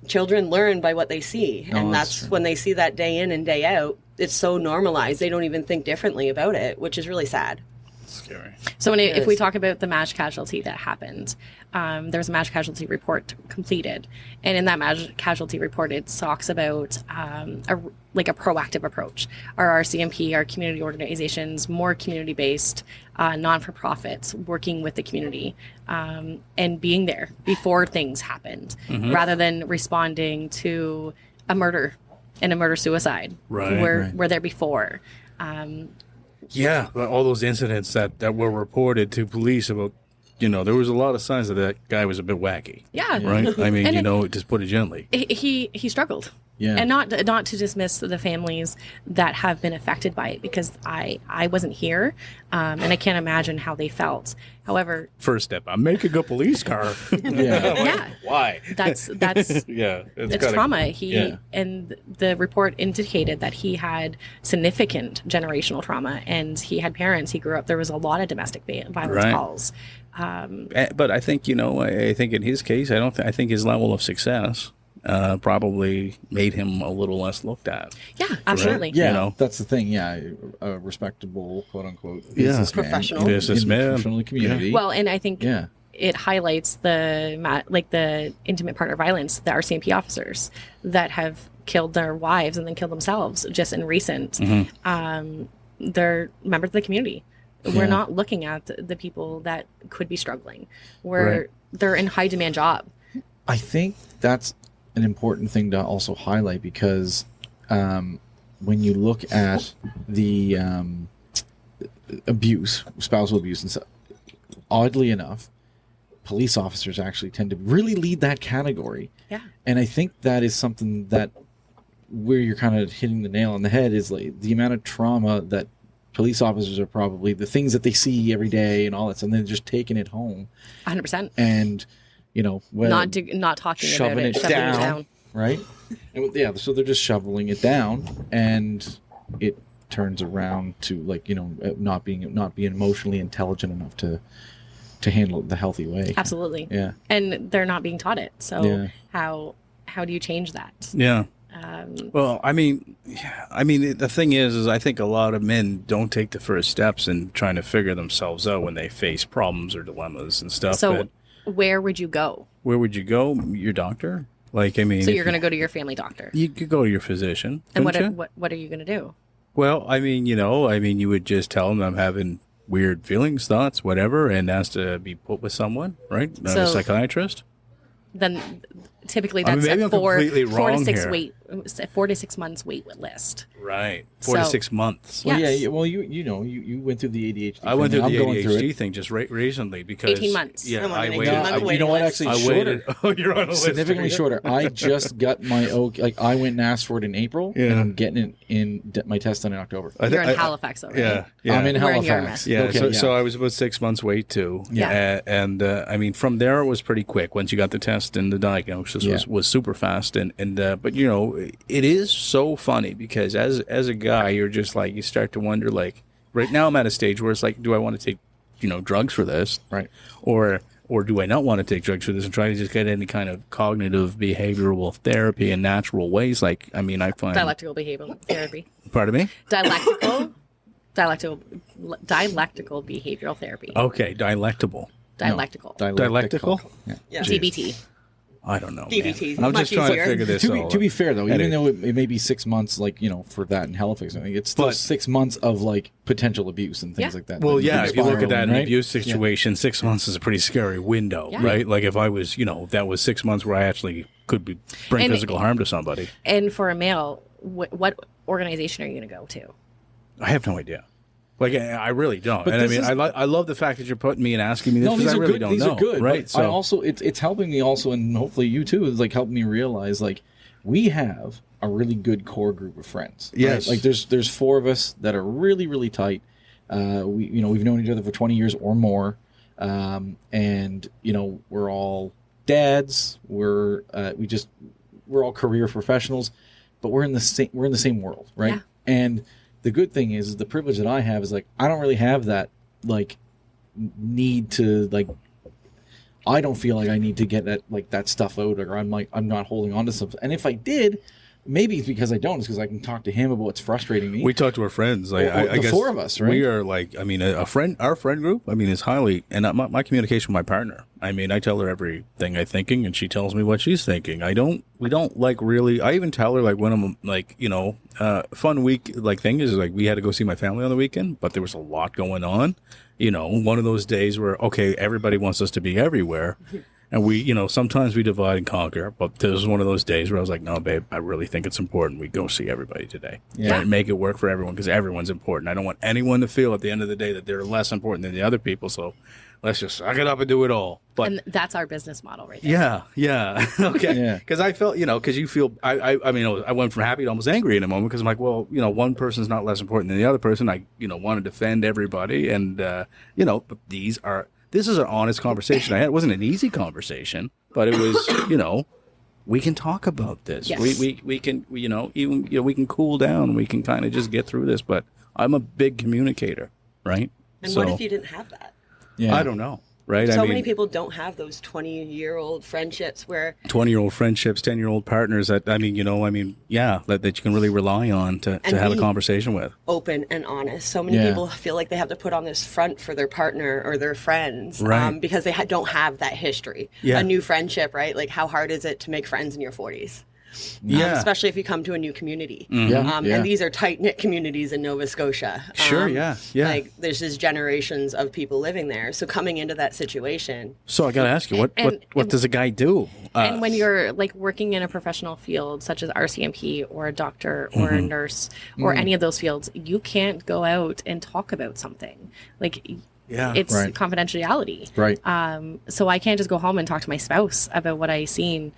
Children learn by what they see, No, and that's that's true. when they see that day in and day out, it's so normalized they don't even think differently about it, which is really sad. Scary. So if we Yes. talk about the MASH casualty that happened, there was a MASH casualty report completed. And in that MASH casualty report, it talks about a proactive approach. Our RCMP, our community organizations, more community-based, non-for-profits, working with the community and being there before things happened, rather than responding to a murder and a murder-suicide. Right. We're there before. Yeah, but all those incidents that were reported to police about, there was a lot of signs that guy was a bit wacky. Yeah. Right? I mean, And just put it gently. He struggled. Yeah. And not to dismiss the families that have been affected by it, because I wasn't here, and I can't imagine how they felt. However, First step, I'm making a police car. Yeah. yeah, Why? that's Yeah. it's gotta- trauma. Yeah. And the report indicated that he had significant generational trauma, and he had parents. He grew up. There was a lot of domestic violence Right. calls. But I think, I think in his case, I think his level of success probably made him a little less looked at. Yeah, absolutely. Yeah, that's the thing. Yeah, a respectable, quote unquote, Yeah. businessman, Professional. in the Businessman. professional community. Well, and I think Yeah. it highlights the intimate partner violence, the RCMP officers that have killed their wives and then killed themselves just in recent. They're members of the community. We're Yeah. not looking at the people that could be struggling. Right. They're in high demand job. I think that's an important thing to also highlight, because when you look at the abuse, spousal abuse, and stuff, oddly enough, police officers actually tend to really lead that category. Yeah. And I think that is something that where you're kind of hitting the nail on the head is like the amount of trauma that police officers are probably the things that they see every day and all that stuff, and they're just taking it home 100%. and Not talking about shoving it, it shoving down, it down. right? And yeah, so they're just shoveling it down, and it turns around to not being emotionally intelligent enough to handle it the healthy way. Absolutely. Yeah. And they're not being taught it. So Yeah. how do you change that? Yeah. Well, I mean, the thing is I think a lot of men don't take the first steps in trying to figure themselves out when they face problems or dilemmas and stuff. So But where would you go? where would you go? Your doctor? So if you're going to go to your family doctor. You could go to your physician. And couldn't you? what are you going to do? Well, you would just tell them I'm having weird feelings, thoughts, whatever, and ask to be put with someone, right? Not a So- psychiatrist. Then typically I mean, that's maybe a I'm 4 completely to wrong 6 here. 4 to 6 months wait list. Right. 4 to So- 6 months. Well, Yes. yeah. Well, you went through the ADHD. I went through thing. the I'm going through ADHD it. thing just recently because 18 months. Yeah, I'm on I an waited. 18-month You know what? waiting list. Actually, I shorter. waited. Oh, you're on a list. Significantly shorter. I just got my I went and asked for it in April, Yeah. and I'm getting it my test done in October. You're in Halifax already. Yeah. I'm in We're in Halifax. Yarmouth. Yeah, Okay, so I was about 6 months wait too. Yeah. And from there it was pretty quick. Once you got the test and the diagnosis was super fast. But it is so funny because as a guy, you're just like, you start to wonder, like, right now I'm at a stage where it's like, do I want to take, drugs for this? Right. Or do I not want to take drugs for this and try to just get any kind of cognitive behavioral therapy in natural ways? Like, I find... Dialectical behavioral therapy. Pardon me? Dialectical behavioral therapy. Okay, dialectable. Dialectical. Dialectical? Yeah. Yeah. DBT. I don't know, man. DBT, I'm much just trying easier. to figure this out. To be fair, though, Anyway. even though it may be 6 months, like, you know, for that in Halifax, I think it's still But- 6 months of, like, potential abuse and things Yeah. like that. Well, that yeah, could if you look at spiral that in, in an right? abuse situation, 6 months is a pretty scary window, Yeah. right? Like if I was, you know, that was 6 months where I actually bring And- physical harm to somebody. And for a male, what organization are you going to go to? I have no idea. Like I really don't. But And I this mean, is- I love the fact that you're putting me and asking me this No, because these I are really good. don't These know. are good, right? but I also it's helping me also, and hopefully you too, is like helping me realize like we have a really good core group of friends. right? Yes. Like there's 4 of us that are really really tight. We've known each other for 20 years or more, and you know we're all dads. We're all career professionals, but we're in the same world, right? Yeah. And the good thing is the privilege that I have is like I don't really have that like need to like I don't feel like I need to get that stuff out, or I'm not holding on to something. And if I did, maybe it's because I don't. It's because I can talk to him about what's frustrating me. We talk to our friends. Like Well, I the guess 4 of us, right? We are like, I mean, our friend group. I mean, is highly, and my communication with my partner. I mean, I tell her everything I'm thinking, and she tells me what she's thinking. We don't like really. I even tell her like when I'm like, you know, fun week like thing is like we had to go see my family on the weekend, but there was a lot going on. You know, one of those days where okay, everybody wants us to be everywhere. And we, you know, sometimes we divide and conquer, but this was one of those days where I was like, no, babe, I really think it's important we go see everybody today. Yeah. And make it work for everyone because everyone's important. I don't want anyone to feel at the end of the day that they're less important than the other people. So let's just suck it up and do it all. But And that's our business model right there. yeah. Okay. Yeah. Because I felt, you know, because you feel, I mean, I went from happy to almost angry in a moment because I'm like, well, you know, one person's not less important than the other person. I, you know, want to defend everybody. And, you know, but this is an honest conversation I had. It wasn't an easy conversation, but it was, you know, we can talk about this. Yes. We can, you know, even, you know, we can cool down. We can kind of just get through this. But I'm a big communicator, right? And what if you didn't have that? Yeah. I don't know, right? So I mean, many people don't have those 20-year-old friendships where 20-year-old friendships, 10-year-old partners that, I mean, you know, yeah, that you can really rely on to have a be conversation with. open and honest. So many Yeah. people feel like they have to put on this front for their partner or their friends Right. because they don't have that history. Yeah. A new friendship, right? Like how hard is it to make friends in your 40s? Yeah. Especially if you come to a new community. Yeah, yeah. And these are tight-knit communities in Nova Scotia. Sure, yeah. Like there's just generations of people living there. So coming into that situation, So I got to ask you, what And- does a guy do? And when you're like working in a professional field such as RCMP or a doctor or a nurse or any of those fields, you can't go out and talk about something. Like Yeah. it's Right. confidentiality. Right. So I can't just go home and talk to my spouse about what I seen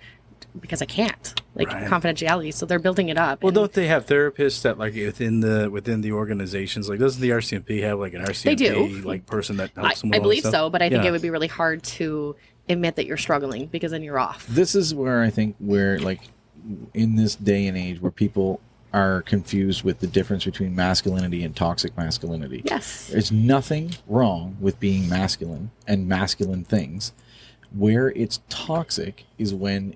because I can't. Like Right. confidentiality. So they're building it up. Well, and don't they have therapists that like within the organizations? Like, doesn't the RCMP have like an RCMP do. like person that helps them? I with all believe this stuff? so, but I think Yeah. it would be really hard to admit that you're struggling because then you're off. This is where I think like in this day and age where people are confused with the difference between masculinity and toxic masculinity. Yes. There's nothing wrong with being masculine and masculine things. Where it's toxic is when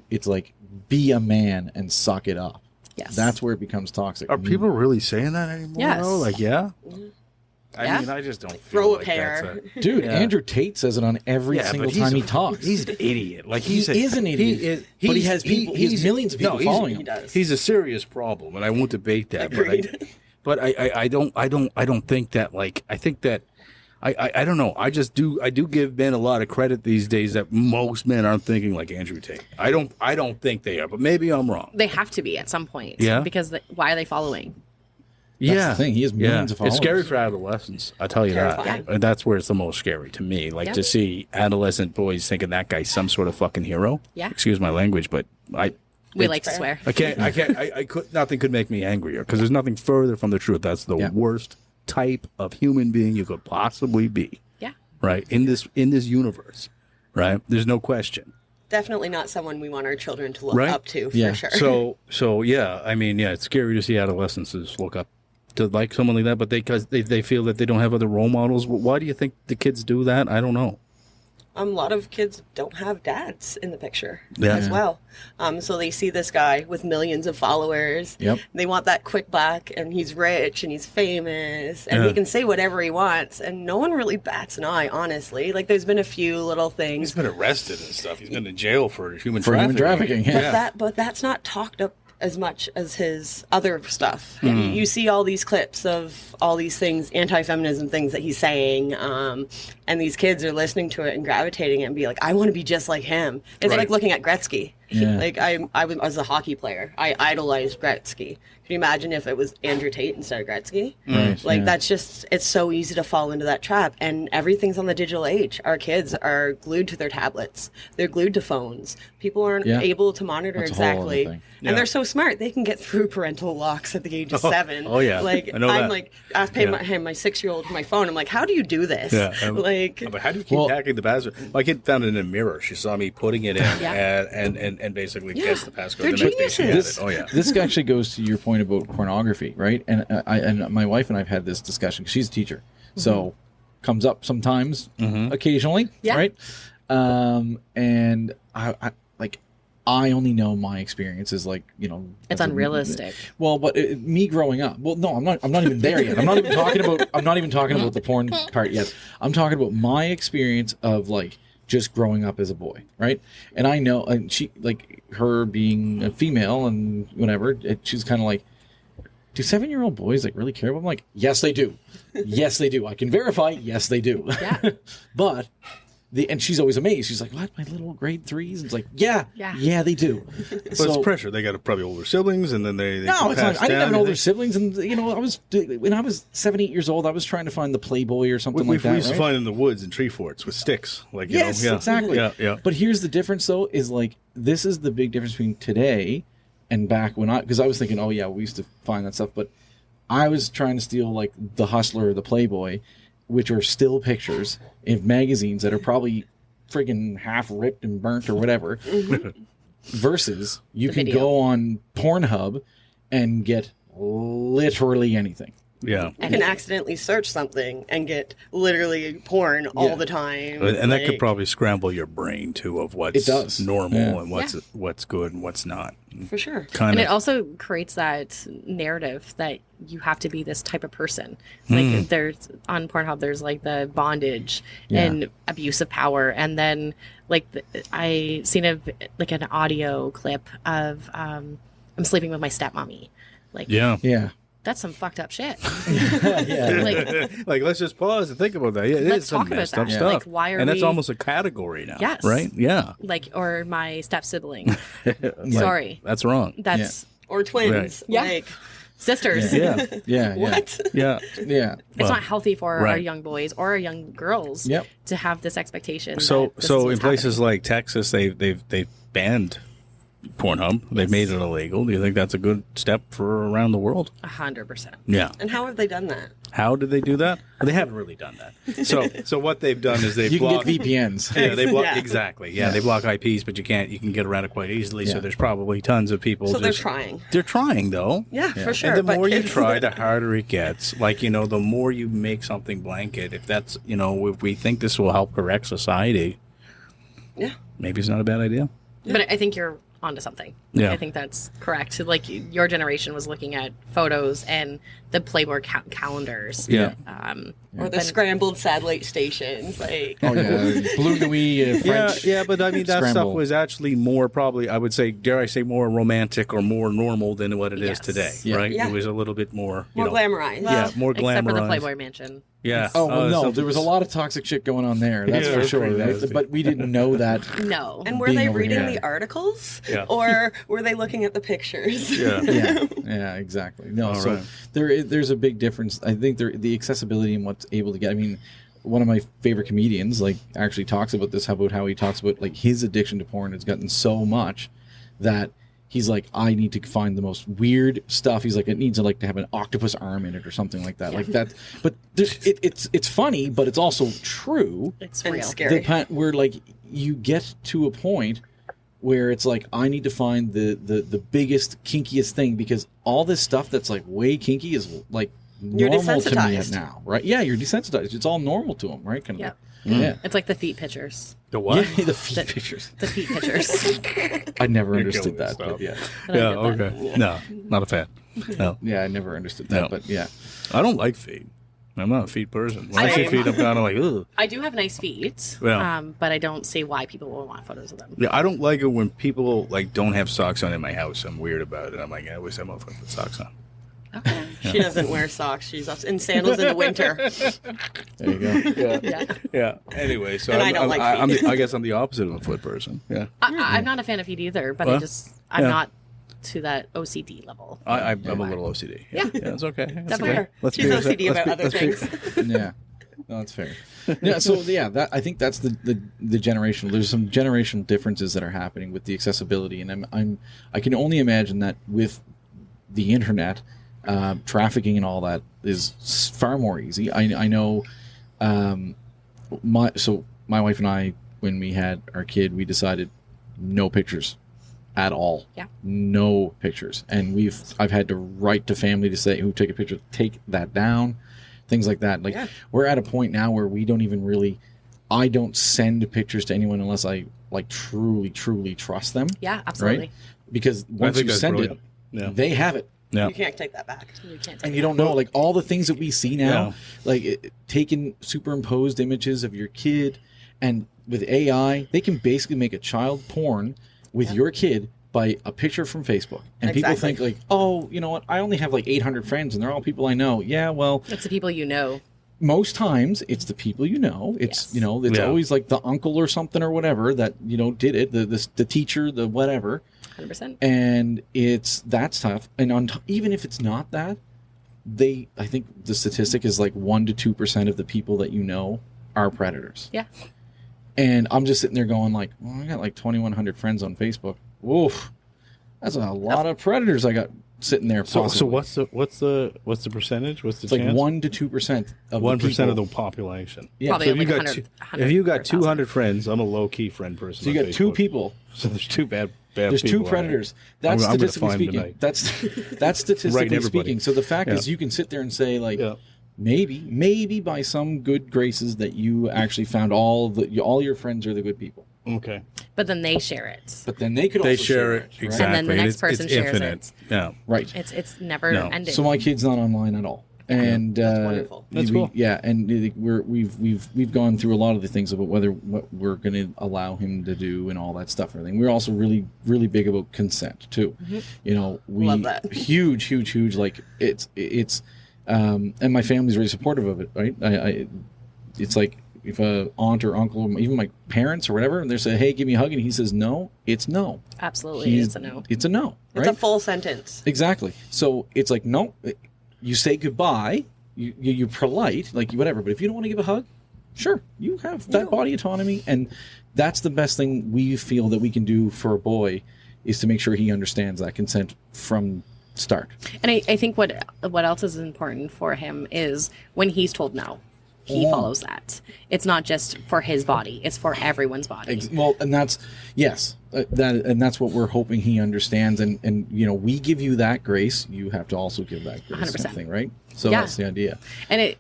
it's like be a man and suck it up. Yes. That's where it becomes toxic. Are people really saying that anymore? Yes. Though? Like, yeah. I Yeah. mean, I just don't throw feel a like pear. that's Dude, Yeah. Andrew Tate says it on every Yeah, single but he's time he a- talks. He's an idiot. Like He he's is an idiot, but he has people- he has millions of people following him. does. He's a serious problem, and I won't debate that. Agreed. But I don't think that. Like, I think that I don't know. I do give men a lot of credit these days that most men aren't thinking like Andrew Tate. I don't think they are, but maybe I'm wrong. They have to be at some point. Yeah. Because why are they following? That's the thing. He has millions of It's scary followers. for adolescents. I tell you Terrifying. that. And that's where it's the most scary to me. Like Yeah. to see adolescent boys thinking that guy's some sort of fucking hero. Yeah. Excuse my language, but We like to swear. I could. Nothing could make me angrier because there's nothing further from the truth. That's the Yeah. worst type of human being you could possibly be. Yeah. Right in this universe. Right. There's no question. Definitely not someone we want our children to look Right? up to, for Yeah. sure. So yeah. I mean, yeah. It's scary to see adolescents look up to like someone like that, but because they feel that they don't have other role models. Why do you think the kids do that? I don't know. A lot of kids don't have dads in the picture Yeah. as well. So they see this guy with millions of followers. Yep. They want that quick buck, and he's rich and he's famous, and he can say whatever he wants, and no one really bats an eye, honestly. Like, there's been a few little things. He's been arrested and stuff. He's been in jail for human Human trafficking. trafficking, yeah. But that's not talked up as much as his other stuff. You see all these clips of all these things, anti-feminism things that he's saying, and these kids are listening to it and gravitating it and be like, I want to be just like him. It's Right. like looking at Gretzky. Yeah. Like, I was a hockey player. I idolized Gretzky. Can you imagine if it was Andrew Tate instead of Gretzky? Right, Like, yeah. that's just, it's so easy to fall into that trap. And everything's on the digital age. Our kids are glued to their tablets. They're glued to phones. People aren't Yeah. able to monitor That's a whole other exactly. thing. Yeah. And they're so smart. They can get through parental locks at the age of 7. oh, yeah. Like, I know I'm that. like, I pay Yeah. my 6-year-old my phone. I'm like, how do you do this? Yeah. Like, But how do you keep hacking the password? My kid found it in a mirror. She saw me putting it in Yeah. and basically guessed the passcode. They're the next day she had geniuses. it. Oh, yeah. This actually goes to your point about pornography, right? And and my wife and I've had this discussion. 'Cause she's a teacher, so comes up sometimes, occasionally, Yeah. right? And I only know my experience is like, you know, It's unrealistic. Well, but me growing up. Well, no, I'm not even there yet. I'm not even talking about the porn part yet. I'm talking about my experience of like just growing up as a boy, right? And I know, and she, like, her being a female and whatever, she's kind of like, do 7-year-old boys like really care about them? I'm like, yes, they do. Yes, they do. I can verify. Yes, they do. Yeah. But and she's always amazed. She's like, what? My little grade 3s? And it's like, yeah, they do. But it's pressure. They got probably older siblings, and then they No, it's pass not. I didn't have down. older siblings, and you know, when I was 7, 8 years old, I was trying to find the Playboy or something We like that. used to right? find in the woods and tree forts with sticks. Like, you Yes, know, yeah. exactly. Yeah. But here's the difference, though, is like this is the big difference between today and back when because I was thinking, oh yeah, we used to find that stuff, but I was trying to steal like the Hustler or the Playboy, which are still pictures in magazines that are probably friggin' half ripped and burnt or whatever. Versus you can video. go on Pornhub and get literally anything. Yeah. you can accidentally search something and get literally porn all the time. And that could Like, probably scramble your brain too of what's It does. normal Yeah. and what's good and what's not. for sure. Kind And of. it also creates that narrative that you have to be this type of person. Like there's on Pornhub, there's like the bondage and abuse of power, and then like I seen an audio clip of I'm sleeping with my stepmommy. Like yeah. Yeah. that's some fucked up shit. Yeah. Like Like, let's just pause and think about that. Yeah, Let's it's some talk about messed up that. stuff. Like, why are and that's we- almost a category now. Yes. Right? Yeah. like or my step sibling. Sorry, That's wrong. that's Or twins. Right. Yeah. Like, sisters. Yeah. Yeah. what? Yeah. Yeah. It's not healthy for our Right. young boys or our young girls Yep. to have this expectation. So that this is in what's places happening. like Texas, they've banned Pornhub. They've made it illegal. Do you think that's a good step for around the world? 100%. Yeah. And how have they done that? How did they do that? Well, they haven't really done that. So what they've done is they've You can blocked. get VPNs. Yeah, they block Yeah. exactly. Yeah, they block IPs, but you can get around it quite easily. So Yeah. there's probably tons of people. So they're just- trying. They're trying though. Yeah, for sure. And the but more you kids- try, the harder it gets. Like, you know, the more you make something blanket. If that's, you know, if we think this will help correct society, Yeah. maybe it's not a bad idea. But I think you're onto something. Yeah. I think that's correct. Like your generation was looking at photos and the Playboy calendars. Yeah. Or the scrambled satellite stations. Like, Oh yeah, Blue Nuit, French. Yeah, but I mean that stuff scramble. was actually more probably I would say, dare I say, more romantic or more normal than what it is Yes. today, Yeah. right? Yeah. It was a little bit more, more glamorized. Yeah, more Except for the glamorized. Playboy Mansion. Yeah. Oh well, no, something- there was a lot of toxic shit going on there. That's Yeah, for that's sure. pretty Right? nasty. But we didn't know that. No. And were Being they over reading here. the articles? Yeah. Or were they looking at the pictures? Yeah. Yeah, exactly. No, All so right. there's a big difference. I think the accessibility and what's able to get. I mean, one of my favorite comedians like actually talks about this. About how he talks about like his addiction to porn has gotten so much that he's like, I need to find the most weird stuff. He's like, it needs to have an octopus arm in it or something like that. Like that. But it's funny, but it's also true. It's And real. scary. The part where like you get to a point where it's like I need to find the biggest kinkiest thing because all this stuff that's like way kinky is like You're normal to me desensitized. now, right? Yeah, you're desensitized. It's all normal to them, right? Kind of Yeah. like, Yeah. It's like the feet pictures. The what? Yeah, the feet pictures. The feet pictures. I never You're understood killing that, this but stuff. yeah. But I Yeah, get that. okay. No, not a fan. No. Yeah, I never understood that, No. but yeah. I don't like feet. I'm not a feet person. When I see Same. feet, I'm kind of like, ugh. I do have nice feet, Yeah. but I don't see why people will want photos of them. Yeah, I don't like it when people like don't have socks on in my house. I'm weird about it. I'm like, I wish that motherfucker put socks on. Okay. She doesn't wear socks. She's in sandals in the winter. There you go. Yeah. Yeah. Yeah. Anyway, so And I don't like feet. I guess I'm the opposite of a foot person. Yeah. I'm not a fan of feet either, but Well, I'm yeah. not to that OCD level. I'm a little OCD. Yeah. It's okay. It's Definitely. okay. She's OCD about other things. Yeah. No, that's fair. Yeah, so yeah, I think that's the generational. There's some generational differences that are happening with the accessibility, and I can only imagine that with the internet, trafficking and all that is far more easy. I know, my wife and I, when we had our kid, we decided no pictures at all. Yeah. No pictures, and I've had to write to family to say who take a picture, take that down. Things like that. Like we're at a point now where we don't even really. I don't send pictures to anyone unless I like truly trust them. Yeah, absolutely. Right? Because once think you that's send brilliant. it, Yeah. they have it, Yeah. You can't take that back. You can't take and you don't know like all the things that we see now, Yeah. like taking superimposed images of your kid, and with AI, they can basically make a child porn with your kid by a picture from Facebook. And people Exactly. think like, oh, you know what? I only have like 800 friends, and they're all people I know. Yeah, well. It's the people you know. Most times it's the people you know. It's Yes. it's Yeah. always like the uncle or something or whatever that did it. The teacher, the whatever, 100%. and that's tough. And even if it's not that, I think the statistic is like 1% to 2% of the people that you know are predators. Yeah. And I'm just sitting there going like, well, I got like 2,100 friends on Facebook. Oof, that's a lot of predators I got sitting there. So Possibly. what's the percentage? What's the It's like chance? 1% to 2% of 1% of the the population. Yeah. Probably So if like you got 100, if you got 100,000. 200 friends, I'm a low key friend person. So you on got two Facebook. people. So there's two bad There's people. two predators. That's I'm gonna statistically find them speaking. tonight. That's statistically everybody. speaking. So the fact is, Yeah. you can sit there and say like, Yeah. maybe by some good graces that you actually found all your friends are the good people. Okay. But then they share it. But then they could They also share it right? exactly. And then the next it's person shares infinite. it. Yeah. Right. It's never No. ending. So my kid's not online at all. And That's wonderful. That's cool. Yeah, and we've gone through a lot of the things about what we're going to allow him to do and all that stuff and everything. We're also really big about consent too. We Love that. huge. Like it's and my family's really supportive of it. Right? It's like if a aunt or uncle, even my parents or whatever, and they say, "Hey, give me a hug," and he says no, it's no. Absolutely, it's a no. It's a no. It's Right? a full sentence. Exactly. So it's like, no, you say goodbye, you're polite, like whatever. But if you don't want to give a hug, sure, you have that body autonomy. And that's the best thing we feel that we can do for a boy is to make sure he understands that consent from start. And I think what else is important for him is when he's told no, he follows that. It's not just for his body; it's for everyone's body. Well, and that's, yes, that's what we're hoping he understands. And we give you that grace, you have to also give that grace. 100%. Something, right? So Yeah. that's the idea. And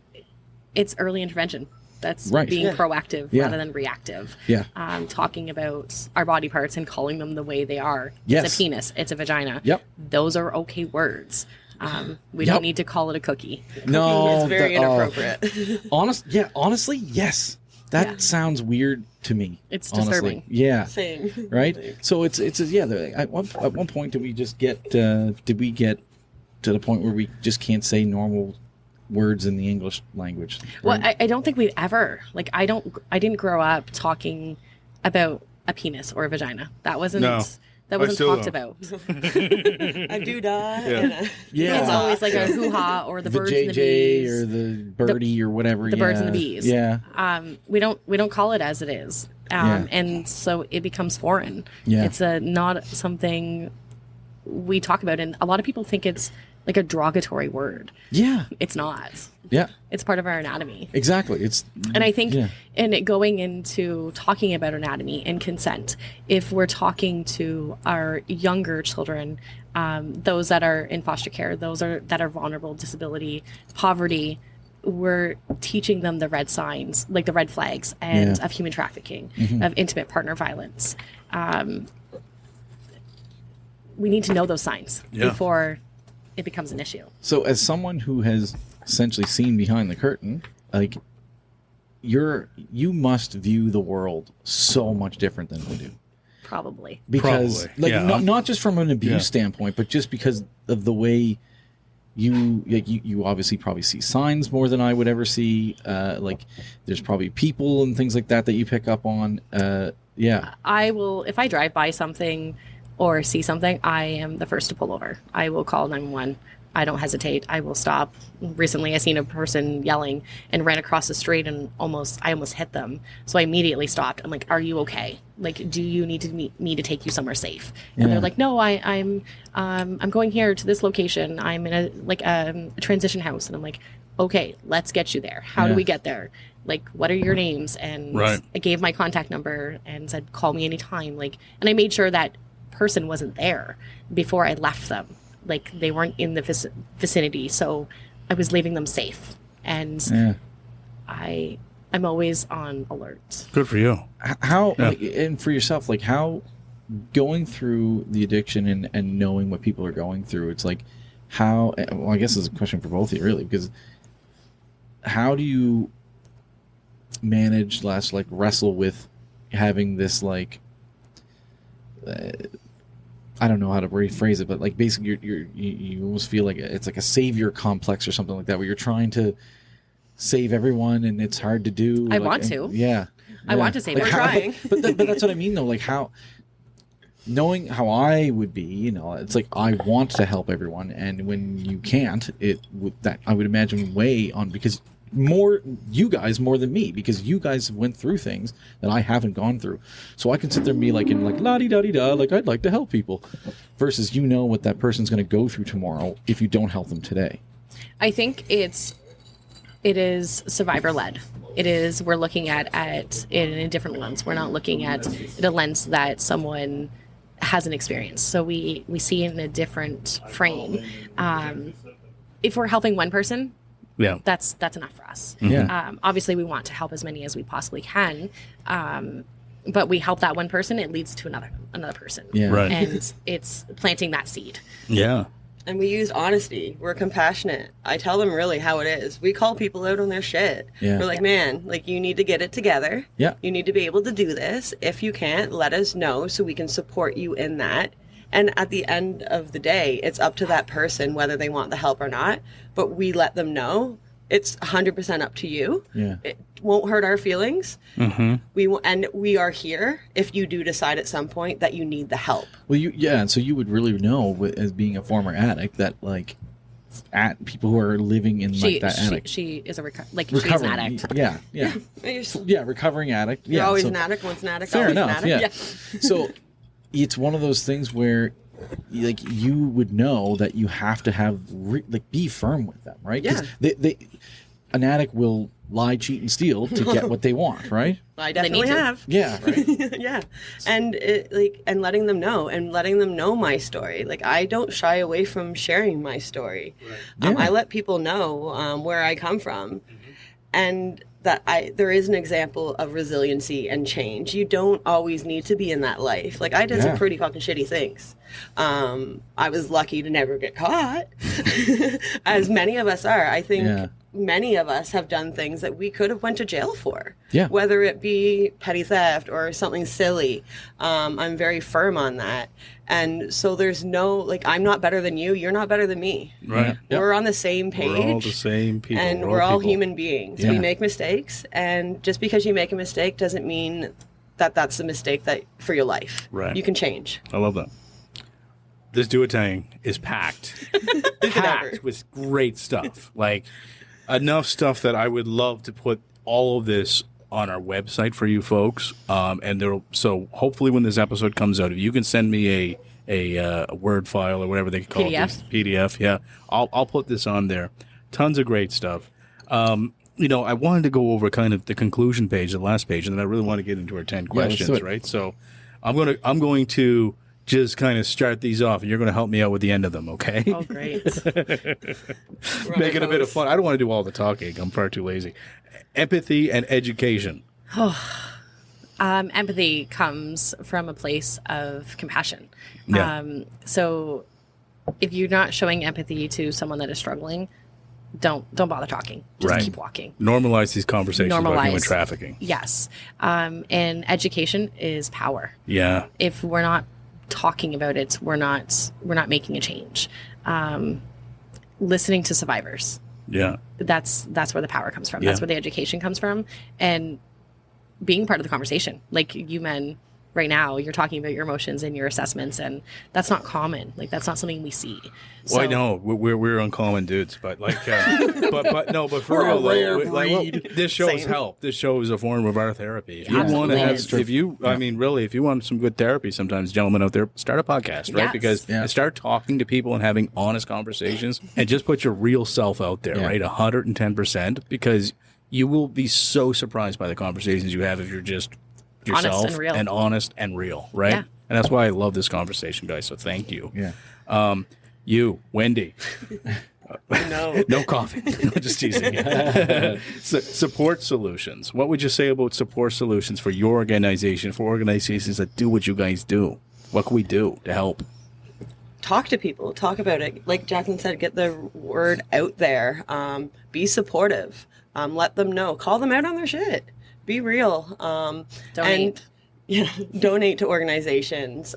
it's early intervention. That's Right. being Yeah. proactive Yeah. rather than reactive. Yeah. Talking about our body parts and calling them the way they are. Yes. It's a penis. It's a vagina. Yep. Those are okay words. We Yep. don't need to call it a cookie. No, It's very the- inappropriate. Honestly, yes. That Yeah. sounds weird to me. It's honestly. disturbing. Yeah. Same. Right. So it's at one point did we get to the point where we just can't say normal words in the English language? Well, right? I don't think we've ever I didn't grow up talking about a penis or a vagina. That wasn't No. that I wasn't still talked don't. about. I do die. Yeah. yeah. It's always like a hoo ha or the birds JJ and the bees. or the birdie or whatever. the birds and the bees. Yeah. We don't call it as it is, Yeah. and so it becomes foreign. Yeah. It's not something we talk about, and a lot of people think it's like a derogatory word. Yeah. It's not. Yeah. It's part of our anatomy. Exactly. It's And I think Yeah. in it going into talking about anatomy and consent, if we're talking to our younger children, those that are in foster care, that are vulnerable, disability, poverty, we're teaching them the red signs, like the red flags, and Yeah. of human trafficking, of intimate partner violence. We need to know those signs before it becomes an issue. So, as someone who has essentially seen behind the curtain, like you must view the world so much different than we do. Probably. Because, Probably. like, not just from an abuse standpoint, but just because of the way you obviously probably see signs more than I would ever see. Like, there's probably people and things like that you pick up on. I will, if I drive by something or see something, I am the first to pull over. I will call 911. I don't hesitate. I will stop. Recently, I seen a person yelling and ran across the street and I almost hit them. So I immediately stopped. I'm like, "Are you okay? Like, do you need me to take you somewhere safe?" And they're like, "No, I'm going here to this location. I'm in a transition house." And I'm like, "Okay, let's get you there. How do we get there? Like, what are your names?" And I gave my contact number and said, "Call me anytime." Like, and I made sure that person wasn't there before I left them. Like, they weren't in the vicinity, so I was leaving them safe. And I'm always on alert. Good for you. How and for yourself, like, how going through the addiction and knowing what people are going through, it's like, how, well, I guess it's a question for both of you, really, because how do you manage like wrestle with having this, like, I don't know how to rephrase it, but like, basically you almost feel like it's like a savior complex or something like that, where you're trying to save everyone and it's hard to do. I want to. Yeah. I want to save like, everyone. But that's what I mean, though. Like, how, knowing how I would be, it's like, I want to help everyone, and when you can't, I would imagine weigh on, because you guys more than me, because you guys went through things that I haven't gone through. So I can sit there and be like, la-di-da-di-da, like, I'd like to help people, versus what that person's going to go through tomorrow if you don't help them today. I think it is survivor led. We're looking at it in a different lens. We're not looking at the lens that someone hasn't experienced. So we see it in a different frame. If we're helping one person, that's enough for us. Obviously, we want to help as many as we possibly can. But we help that one person, it leads to another person. And it's planting that seed. And we use honesty. We're compassionate. I tell them really how it is. We call people out on their shit. We're like, "Man, like, you need to get it together. You need to be able to do this. If you can't, let us know so we can support you in that." And at the end of the day, it's up to that person whether they want the help or not. But we let them know it's 100% up to you. It won't hurt our feelings. We are here if you do decide at some point that you need the help. Well, and so you would really know, as being a former addict, that, like, at people who are living in addict. She is she's an addict. Recovering addict. You're always an addict. Once an addict, fair always enough. an addict. So it's one of those things where, like, you would know that you have to have be firm with them, right? Because an addict will lie, cheat, and steal to get what they want, right? I definitely have. Yeah, right. And and letting them know my story. Like, I don't shy away from sharing my story. I let people know where I come from, and that there is an example of resiliency and change. You don't always need to be in that life. Like, I did some pretty fucking shitty things. I was lucky to never get caught, as many of us are. I think many of us have done things that we could have went to jail for. Whether it be petty theft or something silly. I'm very firm on that. And so there's no, like, I'm not better than you. You're not better than me. Right. We're on the same page. We're all the same people. And we're all human beings. We make mistakes. And just because you make a mistake doesn't mean that that's the mistake that for your life. Right. You can change. I love that. This duotang is packed. Packed with great stuff. Like, enough stuff that I would love to put all of this on our website for you folks. So hopefully when this episode comes out, if you can send me a Word file or whatever they call it. PDF. I'll put this on there. Tons of great stuff. I wanted to go over kind of the conclusion page, the last page, and then I really want to get into our 10 questions, right? So I'm going to just kind of start these off, and you're going to help me out with the end of them, okay? Oh, great. Make it a bit of fun. I don't want to do all the talking. I'm far too lazy. Empathy and education. Empathy comes from a place of compassion. Yeah. So if you're not showing empathy to someone that is struggling, don't bother talking. Just Right. keep walking. Normalize these conversations about human Normalize. trafficking. Yes. And education is power. Yeah. If we're not talking about it, we're not making a change. Listening to survivors. Yeah. That's where the power comes from. Yeah. That's where the education comes from. And being part of the conversation. Like you men right now, you're talking about your emotions and your assessments, and that's not common. Like that's not something we see. Well, I know we're uncommon dudes, but like, but for We're a real, rare breed. This shows Same. help. This show is a form of our therapy. If you Absolutely. want to have, I mean, really, if you want some good therapy, sometimes gentlemen out there, start a podcast, right? Yes. Because Yeah. start talking to people and having honest conversations, and just put your real self out there, Yeah. right? 110%, because you will be so surprised by the conversations you have if you're just Honest yourself and real. honest and real, right? Yeah. And that's why I love this conversation, guys. So thank you. Yeah. You, Wendy. No. No coffee. Just teasing. Support solutions. What would you say about support solutions for your organization, for organizations that do what you guys do? What can we do to help? Talk to people. Talk about it. Like Jacqueline said, get the word out there. Be supportive. Let them know. Call them out on their shit. Be real. Donate. Donate to organizations.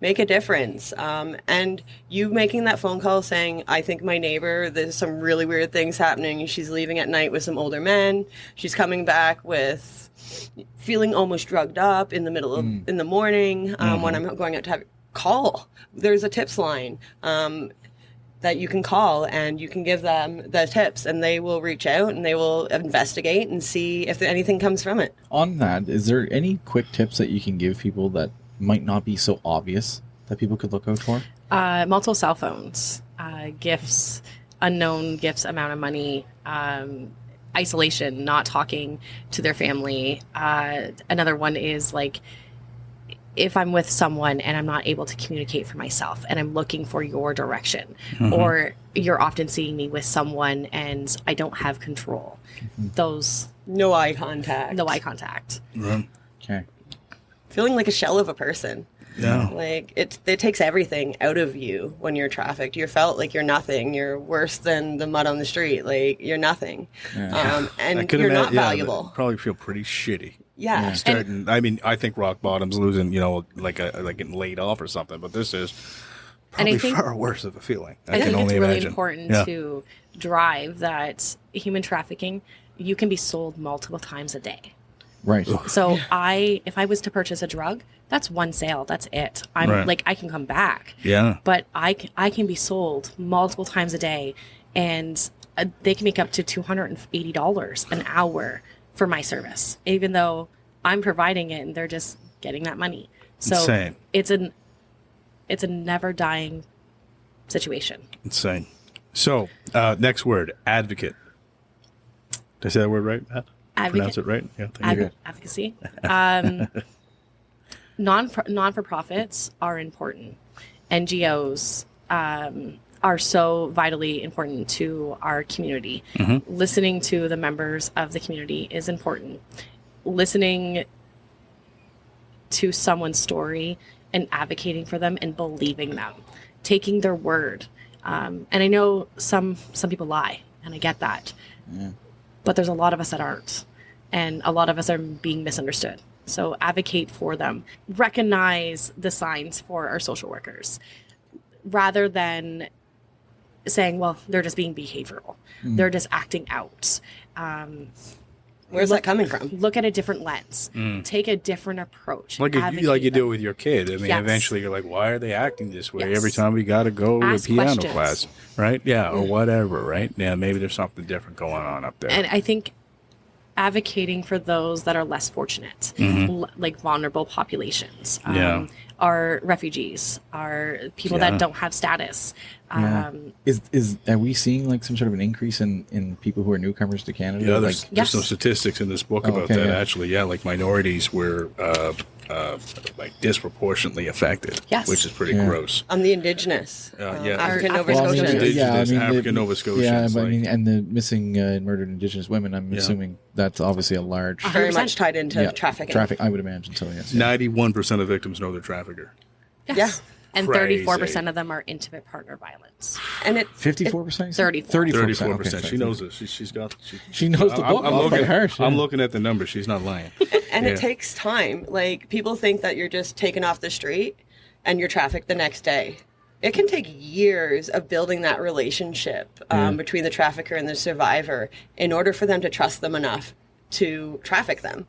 Make a difference. And you making that phone call saying, I think my neighbor, there's some really weird things happening. She's leaving at night with some older men. She's coming back with feeling almost drugged up in the middle of, in the morning when I'm going out to have call. There's a tips line. That you can call and you can give them the tips and they will reach out and they will investigate and see if anything comes from it. On that, is there any quick tips that you can give people that might not be so obvious that people could look out for? Multiple cell phones, gifts, unknown gifts, amount of money, isolation, not talking to their family. Another one is like, if I'm with someone and I'm not able to communicate for myself and I'm looking for your direction, or you're often seeing me with someone and I don't have control. Those, No eye contact. no eye contact. Okay. Feeling like a shell of a person. Yeah. Like it takes everything out of you when you're trafficked. You're felt like you're nothing. You're worse than the mud on the street. Like you're nothing. And you're not valuable. Probably feel pretty shitty. Yeah. Starting, I mean, I think rock bottom's losing, like getting laid off or something, but this is probably think- far worse of a feeling. I think can it's only really imagine. important Yeah. to drive that human trafficking, you can be sold multiple times a day. Right. So if I was to purchase a drug, that's one sale. That's it. I'm Right. like, I can come back. Yeah. But I can be sold multiple times a day, and they can make up to $280 an hour for my service, even though I'm providing it and they're just getting that money. So Insane. it's a never dying situation. Insane. So, next word, advocate. Did I say that word right, Matt? Pronounce it right? Yeah, thank you. Advocacy. Non-for-profits are important. NGOs are so vitally important to our community. Listening to the members of the community is important. Listening to someone's story and advocating for them and believing them, taking their word. And I know some people lie, and I get that. But there's a lot of us that aren't. And a lot of us are being misunderstood. So advocate for them. Recognize the signs for our social workers rather than saying, well, they're just being behavioral. They're just acting out. Where's that coming from? Look at a different lens. Take a different approach. Like you Advocate do them. with your kid. I mean, Yes. eventually you're like, why are they acting this way Yes. every time we got to go Ask to piano questions. class, right? Yeah, or whatever, right? Yeah, maybe there's something different going on up there. And I think advocating for those that are less fortunate, like vulnerable populations, Yeah. are refugees, are people Yeah. that don't have status, Yeah. Are we seeing like some sort of an increase in people who are newcomers to Canada? Yeah, like, there's Yes. some statistics in this book about okay, that, yeah. actually. Yeah, like minorities were like disproportionately affected, Yes. which is pretty Yeah. gross. The Indigenous, yeah. African Nova Well, I mean, Scotians. Indigenous, the- African Nova Scotians, Yeah, but like- I mean, and the missing and murdered Indigenous women. I'm assuming that's obviously a large Very 100%. much tied into trafficking. Traffic, I would imagine so. Yes. 91% of victims know their trafficker. Yes. Yeah. And Crazy. 34% of them are intimate partner violence. And it 54%. 34. 34%. She knows this. She's got. She knows the book off by heart. I'm looking at the numbers. She's not lying. and Yeah. it takes time. Like people think that you're just taken off the street and you're trafficked the next day. It can take years of building that relationship between the trafficker and the survivor in order for them to trust them enough to traffic them.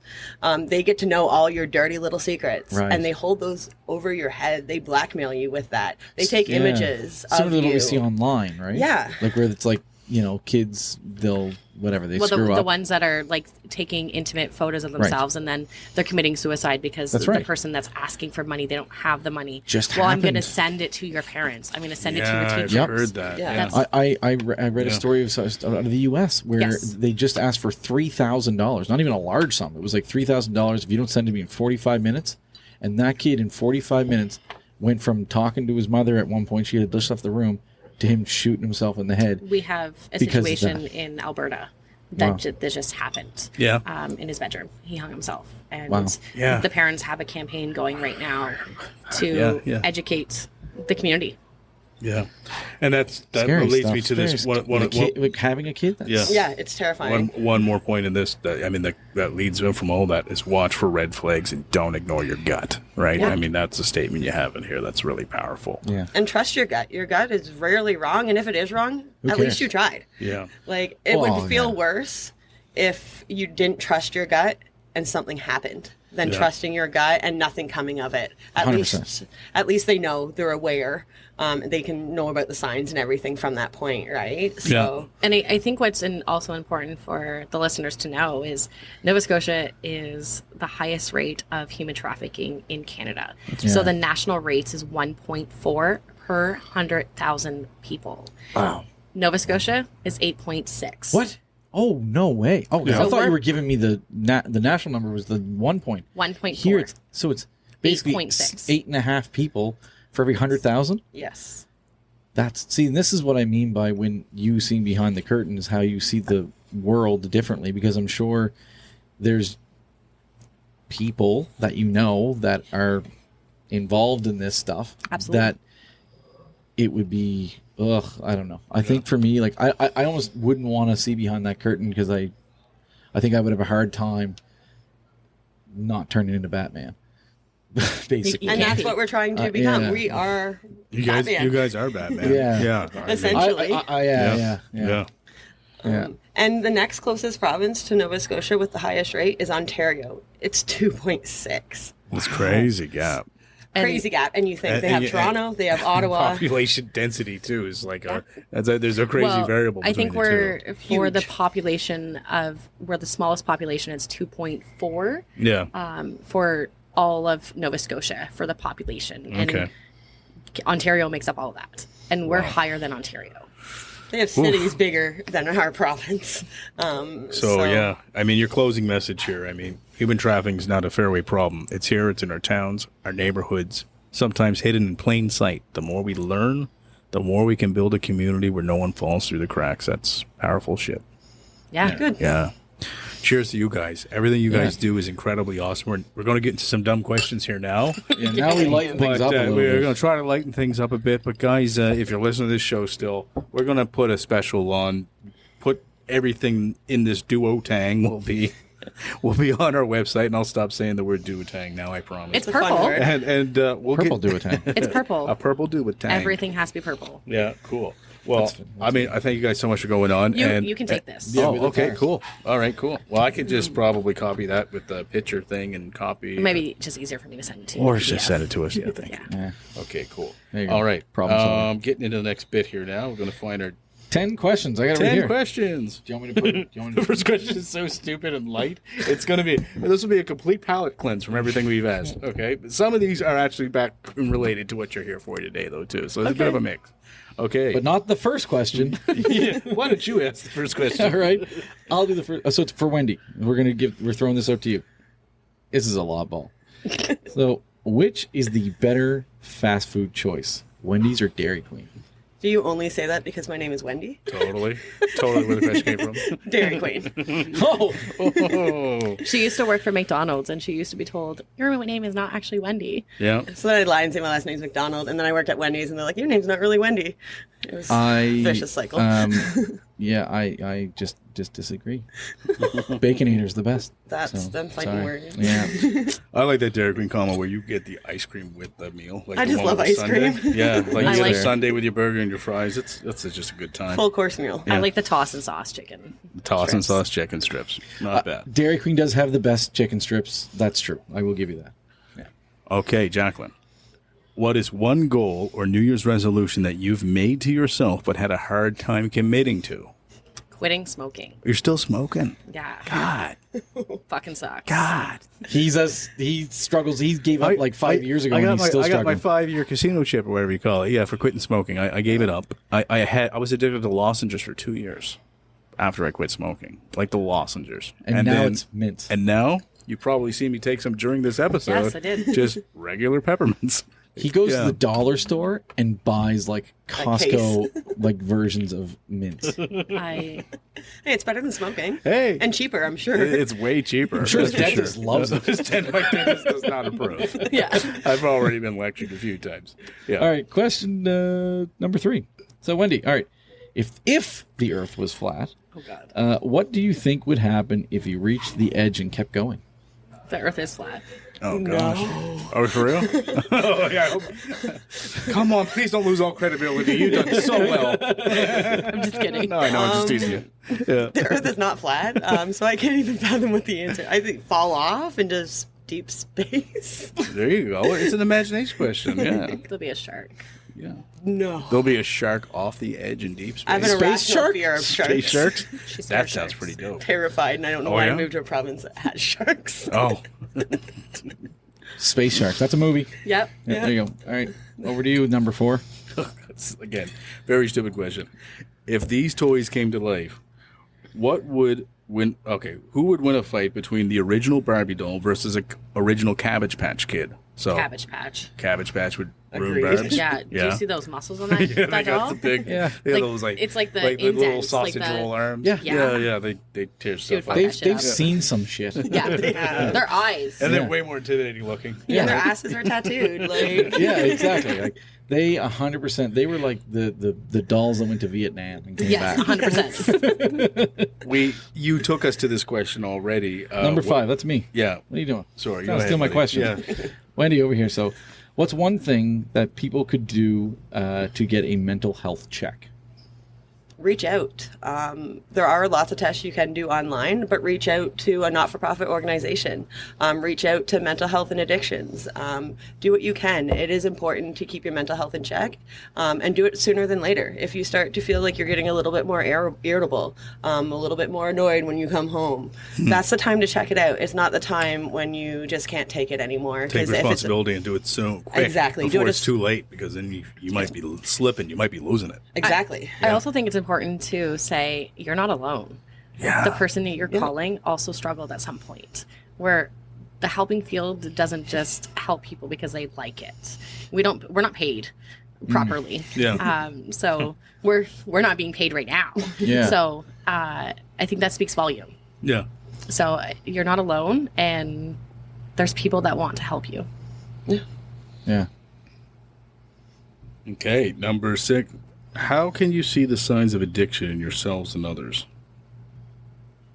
They get to know all your dirty little secrets, Right. and they hold those over your head. They blackmail you with that. They take Yeah. images Similar of to what you. we see online, right? Yeah. Like where it's like, kids, they'll whatever they Well, screw the up. ones that are like taking intimate photos of themselves and then they're committing suicide because That's the right. person that's asking for money, they don't have the money. Just well, I'm going to happened. send it to your parents. I'm going to send it to Yeah, your I've teachers. Yep. heard that. Yeah. Yeah. That's- I read a story out of the U.S. where Yes. they just asked for $3,000, not even a large sum. It was like $3,000 if you don't send it to me in 45 minutes. And that kid in 45 minutes went from talking to his mother at one point, she had just left the room, to him shooting himself in the head. We have a Because of situation that. in Alberta that, Wow. that just happened. Yeah. In his bedroom, he hung himself, and Wow. Yeah. the parents have a campaign going right now to Yeah. educate the community. Yeah. And that Scary leads stuff. me to this Scary one. stuff. Like having a kid. That's, Yeah. Yeah, it's terrifying. One more point in this that leads from all that is watch for red flags and don't ignore your gut, right? Yeah. I mean, that's a statement you have in here that's really powerful. Yeah. And trust your gut. Your gut is rarely wrong, and if it is wrong, Who at cares? least you tried. Yeah. Like it Well, would feel yeah. worse if you didn't trust your gut and something happened than Yeah. trusting your gut and nothing coming of it. At 100%. least they know, they're aware. They can know about the signs and everything from that point, right? So And I think what's also important for the listeners to know is Nova Scotia is the highest rate of human trafficking in Canada. So Yeah. the national rate is 1.4 per 100,000 people. Wow. Nova Scotia is 8.6. What? Oh, no way. Oh, 'cause Yeah. I So thought you we're- were giving me the national number was the 1 point. 1.4. Here, it's basically 8.6. 8.5 people for every 100,000. yes. This is what I mean by when you see behind the curtain is how you see the world differently, because I'm sure there's people that that are involved in this stuff. Absolutely. That it would be, I don't know. I think for me, like I almost wouldn't want to see behind that curtain because I think I would have a hard time not turning into Batman. Basically. You And can't that's be. what we're trying to become. yeah. We are You guys are Batman. Yeah. Yeah. Essentially. Yeah. And the next closest province to Nova Scotia with the highest rate is Ontario. It's 2.6. It's crazy gap. And- Crazy gap. And you think And- they have and- Toronto, they have Ottawa. Population density too is like there's a crazy Well, variable. I think between the we're two. for the Huge. population we're the smallest population. It's 2.4 Yeah. for all of Nova Scotia for the population, and Okay. Ontario makes up all of that, and we're higher than Ontario. They have cities bigger than our province. So yeah, I mean, your closing message here. I mean, human trafficking is not a fairway problem. It's here. It's in our towns, our neighborhoods, sometimes hidden in plain sight. The more we learn, the more we can build a community where no one falls through the cracks. That's powerful shit. Yeah, Good. Yeah. Cheers to you guys. Everything you guys do is incredibly awesome. We're going to get into some dumb questions here now. Yeah, now we lighten things But up a little we're bit. going to try to lighten things up a bit. But guys, if you're listening to this show still, we're going to put a special on. Put everything in this duotang will be on our website, and I'll stop saying the word duotang now. I promise. it's a fun purple. word. and we'll Purple get duotang. It's purple. a purple duotang. Everything has to be purple. Yeah, cool. Well, I mean, I thank you guys so much for going on. You can take this. Yeah, Oh, with the okay, cars. cool. All right, cool. Well, I could just probably copy that with the picture thing and copy. Maybe just easier for me to send it to you. Or in just PDF. send it to us. Yeah, thank you. Yeah. Yeah. Okay, cool. There you go. All right. Problem solved. Getting into the next bit here now. We're going to find our 10 questions. I got it right 10 here. questions. Do you want me to put it? Do you want The me to first question is so stupid and light. It's going to be, this will be a complete palate cleanse from everything we've asked. Okay. But some of these are actually back related to what you're here for today, though, too. So it's a bit of a mix. Okay. but not the first question. Yeah. Why don't you ask the first question? All right, I'll do the first. So it's for Wendy. We're throwing this out to you. This is a lob ball. So, which is the better fast food choice, Wendy's or Dairy Queen? Do you only say that because my name is Wendy? Totally where the question came from. Dairy Queen. Oh. She used to work for McDonald's, and she used to be told, "Your name is not actually Wendy." Yeah. So then I'd lie and say my last name's McDonald, and then I worked at Wendy's, and they're like, "Your name's not really Wendy." It was a vicious cycle. Yeah, I just disagree. Baconator's the best. That's them fighting sorry. words. Yeah. I like that Dairy Queen combo where you get the ice cream with the meal. Like I the just one love with the ice sundae. cream. Yeah, like I you get like- a sundae with your burger and your fries. That's just a good time. Full course meal. I like the toss and sauce chicken. Toss and strips. sauce chicken strips. Not bad. Dairy Queen does have the best chicken strips. That's true. I will give you that. Yeah. Okay, Jacqueline. What is one goal or New Year's resolution that you've made to yourself but had a hard time committing to? Quitting smoking. You're still smoking. Yeah. God. Fucking sucks. God. He struggles. He gave up like 5 years ago, and he's still I got my struggling. 5-year casino chip or whatever you call it. Yeah, for quitting smoking. I gave it up. I was addicted to lozenges for 2 years after I quit smoking. Like the lozenges. And now then- it's mint. And now you probably see me take some during this episode. Yes, I did. Just regular peppermints. He goes Yeah. to the dollar store and buys like Costco like versions of mints. I Hey, it's better than smoking. Hey. And cheaper, I'm sure. It's way cheaper. I'm sure his that's for dentist loves it. My dentist does not approve. yeah. I've already been lectured a few times. Yeah. All right, question number 3. So Wendy, all right, if the Earth was flat, Oh God. what do you think would happen if you reached the edge and kept going? The Earth is flat. Oh gosh. Oh, for real? Oh yeah. Come on, please don't lose all credibility. You've done so well. I'm just kidding. No, I know. I'm just teasing you. Yeah. The Earth is not flat, so I can't even fathom what the answer. I think fall off into deep space. There you go. It's an imagination question. Yeah. There'll be a shark. Yeah. No. There'll be a shark off the edge in deep space. I have an Space irrational shark? fear of sharks. Space sharks? She's That scared sounds sharks. pretty dope. Terrified, and I don't know Oh, why yeah? I moved to a province that has sharks. Oh. Space Sharks. That's a movie. Yep. Yeah, there you go. All right, over to you with number 4. That's, again, very stupid question. If these toys came to life, what would win? Okay, who would win a fight between the original Barbie doll versus a original Cabbage Patch Kid? So Cabbage Patch. Cabbage Patch would ruin Agreed. Barbs. Yeah. Do you see those muscles on that, Yeah, that they got doll? the big, Yeah. they got Like, those like it's like the little indents, like sausage the- roll arms. Yeah. Yeah. They tear stuff fuck up. that They've shit up. seen some shit. Yeah. Their eyes. And they're Yeah. way more intimidating looking. And their asses are tattooed. Like, Yeah, exactly. Like they 100%. They were like the dolls that went to Vietnam and came Yes, back. 100%. You took us to this question already. Number 5. That's me. Yeah. What are you doing? Sorry. Trying go to steal my ahead, question. buddy. Yeah. Wendy, over here. So, what's one thing that people could do to get a mental health check? reach out. There are lots of tests you can do online, but reach out to a not-for-profit organization. Reach out to mental health and addictions. Do what you can. It is important to keep your mental health in check, and do it sooner than later. If you start to feel like you're getting a little bit more irritable, a little bit more annoyed when you come home, that's the time to check it out. It's not the time when you just can't take it anymore. Take 'Cause if it's- responsibility and do it so quick. Exactly. Do Before it it's as- too late, because then you might be slipping. You might be losing it. Exactly. I also think it's important to say you're not alone. Yeah. The person that you're calling also struggled at some point, where the helping field doesn't just help people because they like it. We're not paid properly. Yeah. So we're not being paid right now. Yeah. So I think that speaks volume. Yeah. So you're not alone, and there's people that want to help you. Yeah. Okay, number 6. How can you see the signs of addiction in yourselves and others?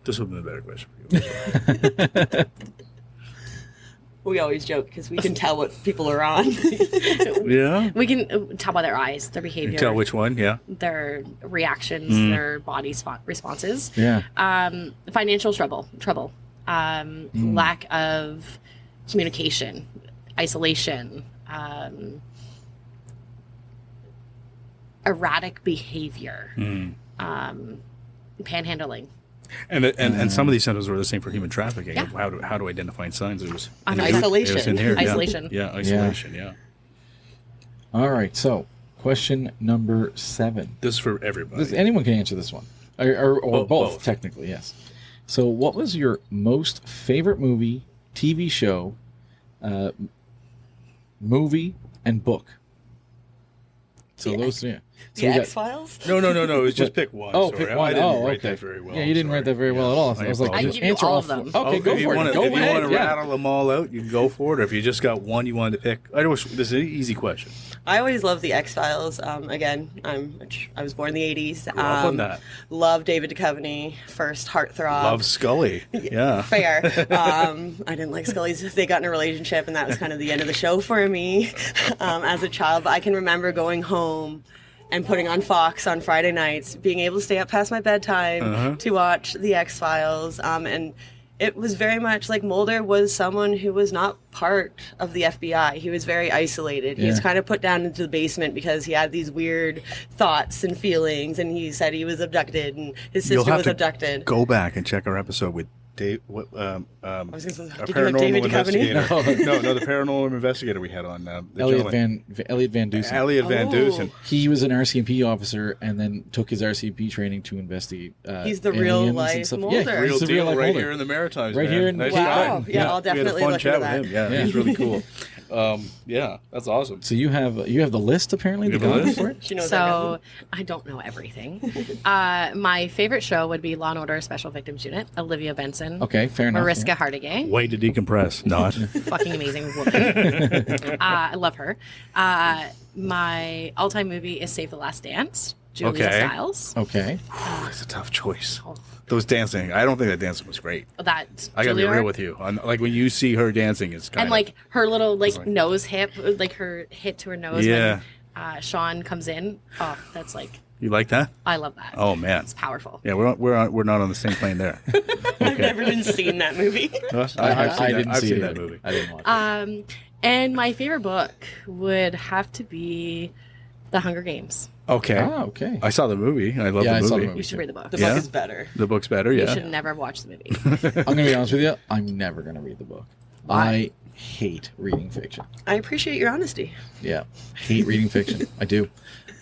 This would have been a better question for you. We always joke because we can tell what people are on. Yeah. We can tell by their eyes, their behavior, Tell which one, yeah. their reactions, their body responses. Yeah. Financial trouble, lack of communication, isolation, erratic behavior, panhandling. And some of these symptoms were the same for human trafficking. Yeah. How to identify signs. It was On it was in isolation. here, yeah. Isolation. Yeah, isolation, yeah. All right. So, Question number 7. This is for everybody. Anyone can answer this one. Or both, both. technically, yes. So what was your most favorite movie, TV show, movie, and book? So those, yeah. So The we got- X-Files? No. It was just pick one. Oh, Sorry. pick one. I didn't Oh, write okay. that very well. Yeah, you didn't write that very well at all. So I was like, I just give you answer all all of them. Okay, go if you for wanna, it. Go if you ahead. want to Yeah. rattle them all out, you can go for it. Or if you just got one you wanted to pick, this is an easy question. I always love the X-Files. Again, I was born in the 80s. Grew up on that. Love David Duchovny, first heartthrob. Love Scully. Yeah. Fair. I didn't like Scully's. They got in a relationship, and that was kind of the end of the show for me as a child. But I can remember going home and putting on Fox on Friday nights, being able to stay up past my bedtime to watch the X-Files. And it was very much like Mulder was someone who was not part of the FBI. He was very isolated. He was kind of put down into the basement because he had these weird thoughts and feelings, and he said he was abducted, and his sister was abducted. Go back and check our episode with Dave. I was going to say, A did you have David Duchovny? investigator. no, the paranormal investigator we had on. The Elliot gentleman. Van Dusen. Elliot Van Dusen. He was an RCMP officer and then took his RCMP training to investigate. He's the aliens real and life stuff. Mulder. Yeah, Real he's the deal, real life right Mulder. here in the Maritimes. Right man. here in Nice Wow. try. Yeah, I'll we had a definitely fun look chat into with that. him. Yeah, he's really cool. Yeah, that's awesome. So you have the list apparently. You to have the go list? for it? She knows So I don't know everything. My favorite show would be Law and Order Special Victims Unit. Olivia Benson. Okay, fair enough. Mariska yeah. Hargitay. Way to decompress. Not. Fucking amazing woman. I love her. My all-time movie is Save the Last Dance. Julia Okay. Stiles. Okay. It's a tough choice. Those dancing. I don't think that dancing was great. That I gotta be Julia- real with you. Like when you see her dancing, it's kind And of like her little like- nose hip, like her hit to her nose Yeah. when Sean comes in. Oh, that's like You like that? I love that. Oh man. It's powerful. Yeah, we're not on the same plane there. I've never even seen that movie. I didn't I've see seen it that either. movie. I didn't watch it. And my favorite book would have to be The Hunger Games. Okay. Okay. I saw the movie. I love Yeah, the I movie. saw the movie. You should read the book. The Yeah? book is better. The book's better. You Yeah. should never watch the movie. I'm gonna be honest with you. I'm never gonna read the book. I hate reading fiction. I appreciate your honesty. Yeah, hate reading fiction. I do.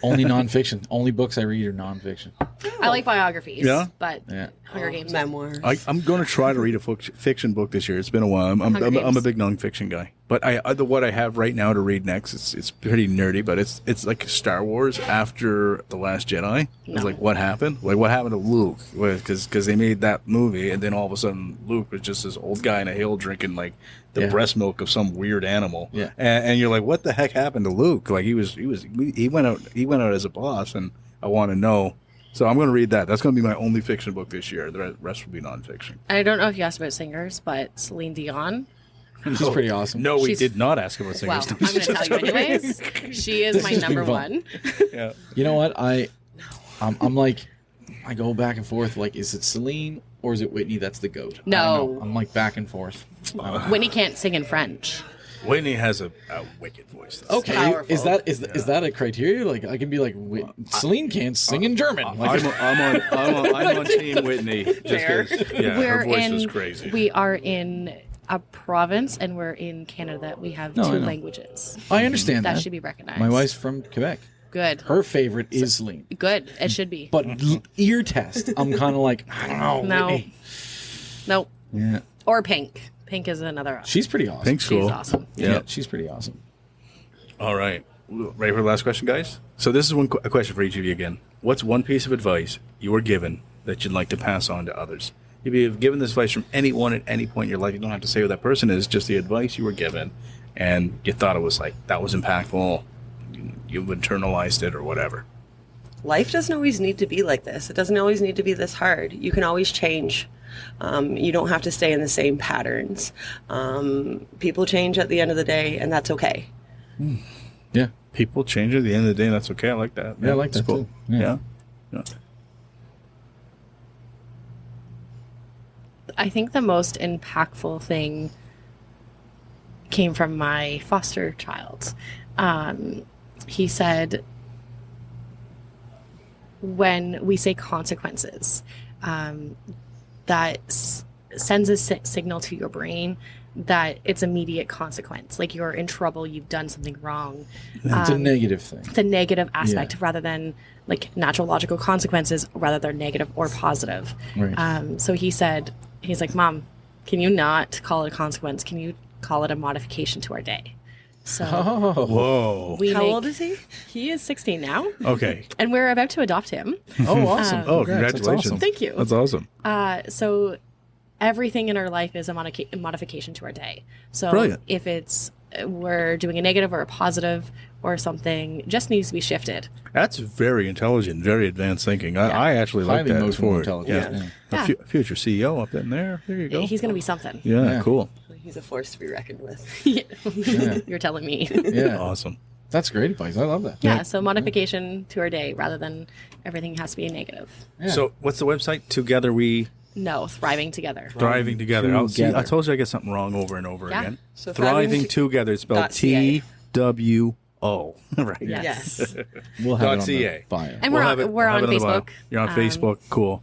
Only nonfiction. Only books I read are nonfiction. I like biographies. Yeah? But Yeah. Hunger Games. Memoirs. I'm going to try to read a fiction book this year. It's been a while. I'm Hunger a Games. big nonfiction guy. But what I have right now to read next, it's pretty nerdy, but it's like Star Wars after The Last Jedi. It's like, what happened? Like, what happened to Luke? Because they made that movie, and then all of a sudden Luke was just this old guy in a hill drinking like the breast milk of some weird animal. Yeah. And you're like, what the heck happened to Luke? Like he went out as a boss, and I want to know. So I'm going to read that. That's going to be my only fiction book this year. The rest will be nonfiction. I don't know if you asked about singers, but Celine Dion. She's pretty awesome. No, we She's- did not ask about Well, singers. I'm going to tell you anyways. She is my is number being fun. one. Yeah. You know what? I'm like, I go back and forth. Like, is it Celine or is it Whitney? That's the goat. I don't No. know. I'm like back and forth. Whitney can't sing in French. Whitney has a wicked voice. Okay, Powerful. is that a criteria? Like, I can be like, Celine can't sing in German. Like, I'm on Team Whitney. Just Fair. 'cause, yeah, her voice was crazy. We are in a province and we're in Canada. We have No, I two know. languages. I understand That that. should be recognized. My wife's from Quebec. Good. Her favorite is Celine. Good. It should be. But ear test, I'm kind of like, I don't know. No. Whitney. Nope. Yeah. Or Pink. Pink is another. She's pretty awesome. Pink's She's cool. awesome. Yeah, she's pretty awesome. All right. Ready for the last question, guys? So this is a question for each of you again. What's one piece of advice you were given that you'd like to pass on to others? If you've given this advice from anyone at any point in your life, you don't have to say who that person is, just the advice you were given, and you thought it was like, that was impactful, you've internalized it or whatever. Life doesn't always need to be like this. It doesn't always need to be this hard. You can always change. You don't have to stay in the same patterns. People change at the end of the day, and that's okay. Yeah. People change at the end of the day, and that's okay. I like that. Yeah, I like that's that cool. too. Yeah. Yeah. I think the most impactful thing came from my foster child. He said, when we say consequences, that sends a signal to your brain that it's immediate consequence. Like you're in trouble, you've done something wrong. It's a negative thing. It's a negative aspect Yeah. rather than like natural logical consequences, rather they're negative or positive. Right. So he said, he's like, Mom, can you not call it a consequence? Can you call it a modification to our day? So Whoa. we How make- old is he? He is 16 now. Okay. And we're about to adopt him. Oh, awesome. Oh, Congrats. That's congratulations. awesome. Thank you. That's awesome. So everything in our life is a modification to our day. So Brilliant. if it's we're doing a negative or a positive or something, just needs to be shifted. That's very intelligent, very advanced thinking. I actually like Highly that. emotional for it. intelligence. Yeah. Yeah. A future CEO up in there. There you go. He's going to be something. Yeah, Yeah. cool. He's a force to be reckoned with. You're telling me. Yeah. Awesome. That's great advice. I love that. Yeah, so modification to our day rather than everything has to be a negative. Yeah. So, what's the website? Together We No, thriving together. Thriving Together. Oh, see, Together. I told you I get something wrong over and over Yeah. again. So Thriving thriving Together. It's spelled .ca. TWO. Right. Yes. Yes. We'll have it on .ca. the bio. And We'll we're have on, it- we're we'll on have it the bio. Facebook. You're on Facebook. Cool.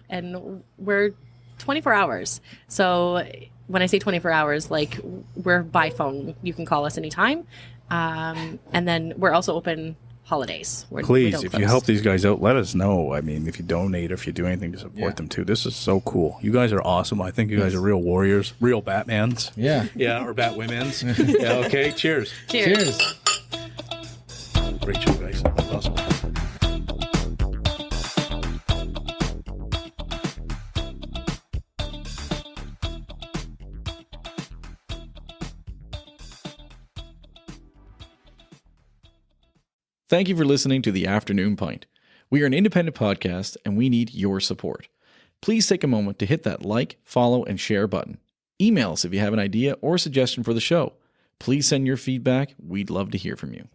And we're 24 hours. So when I say 24 hours, like we're by phone. You can call us anytime. And then we're also open holidays. We Please, don't if you close. help these guys out, let us know. I mean, if you donate or if you do anything to support Yeah. them too, this is so cool. You guys are awesome. I think you guys are real warriors, real Batmans. Yeah. Yeah, or Batwomens. Yeah, okay. Cheers. Cheers. Cheers. Great show, guys. That's awesome. Thank you for listening to The Afternoon Pint. We are an independent podcast and we need your support. Please take a moment to hit that like, follow, and share button. Email us if you have an idea or suggestion for the show. Please send your feedback. We'd love to hear from you.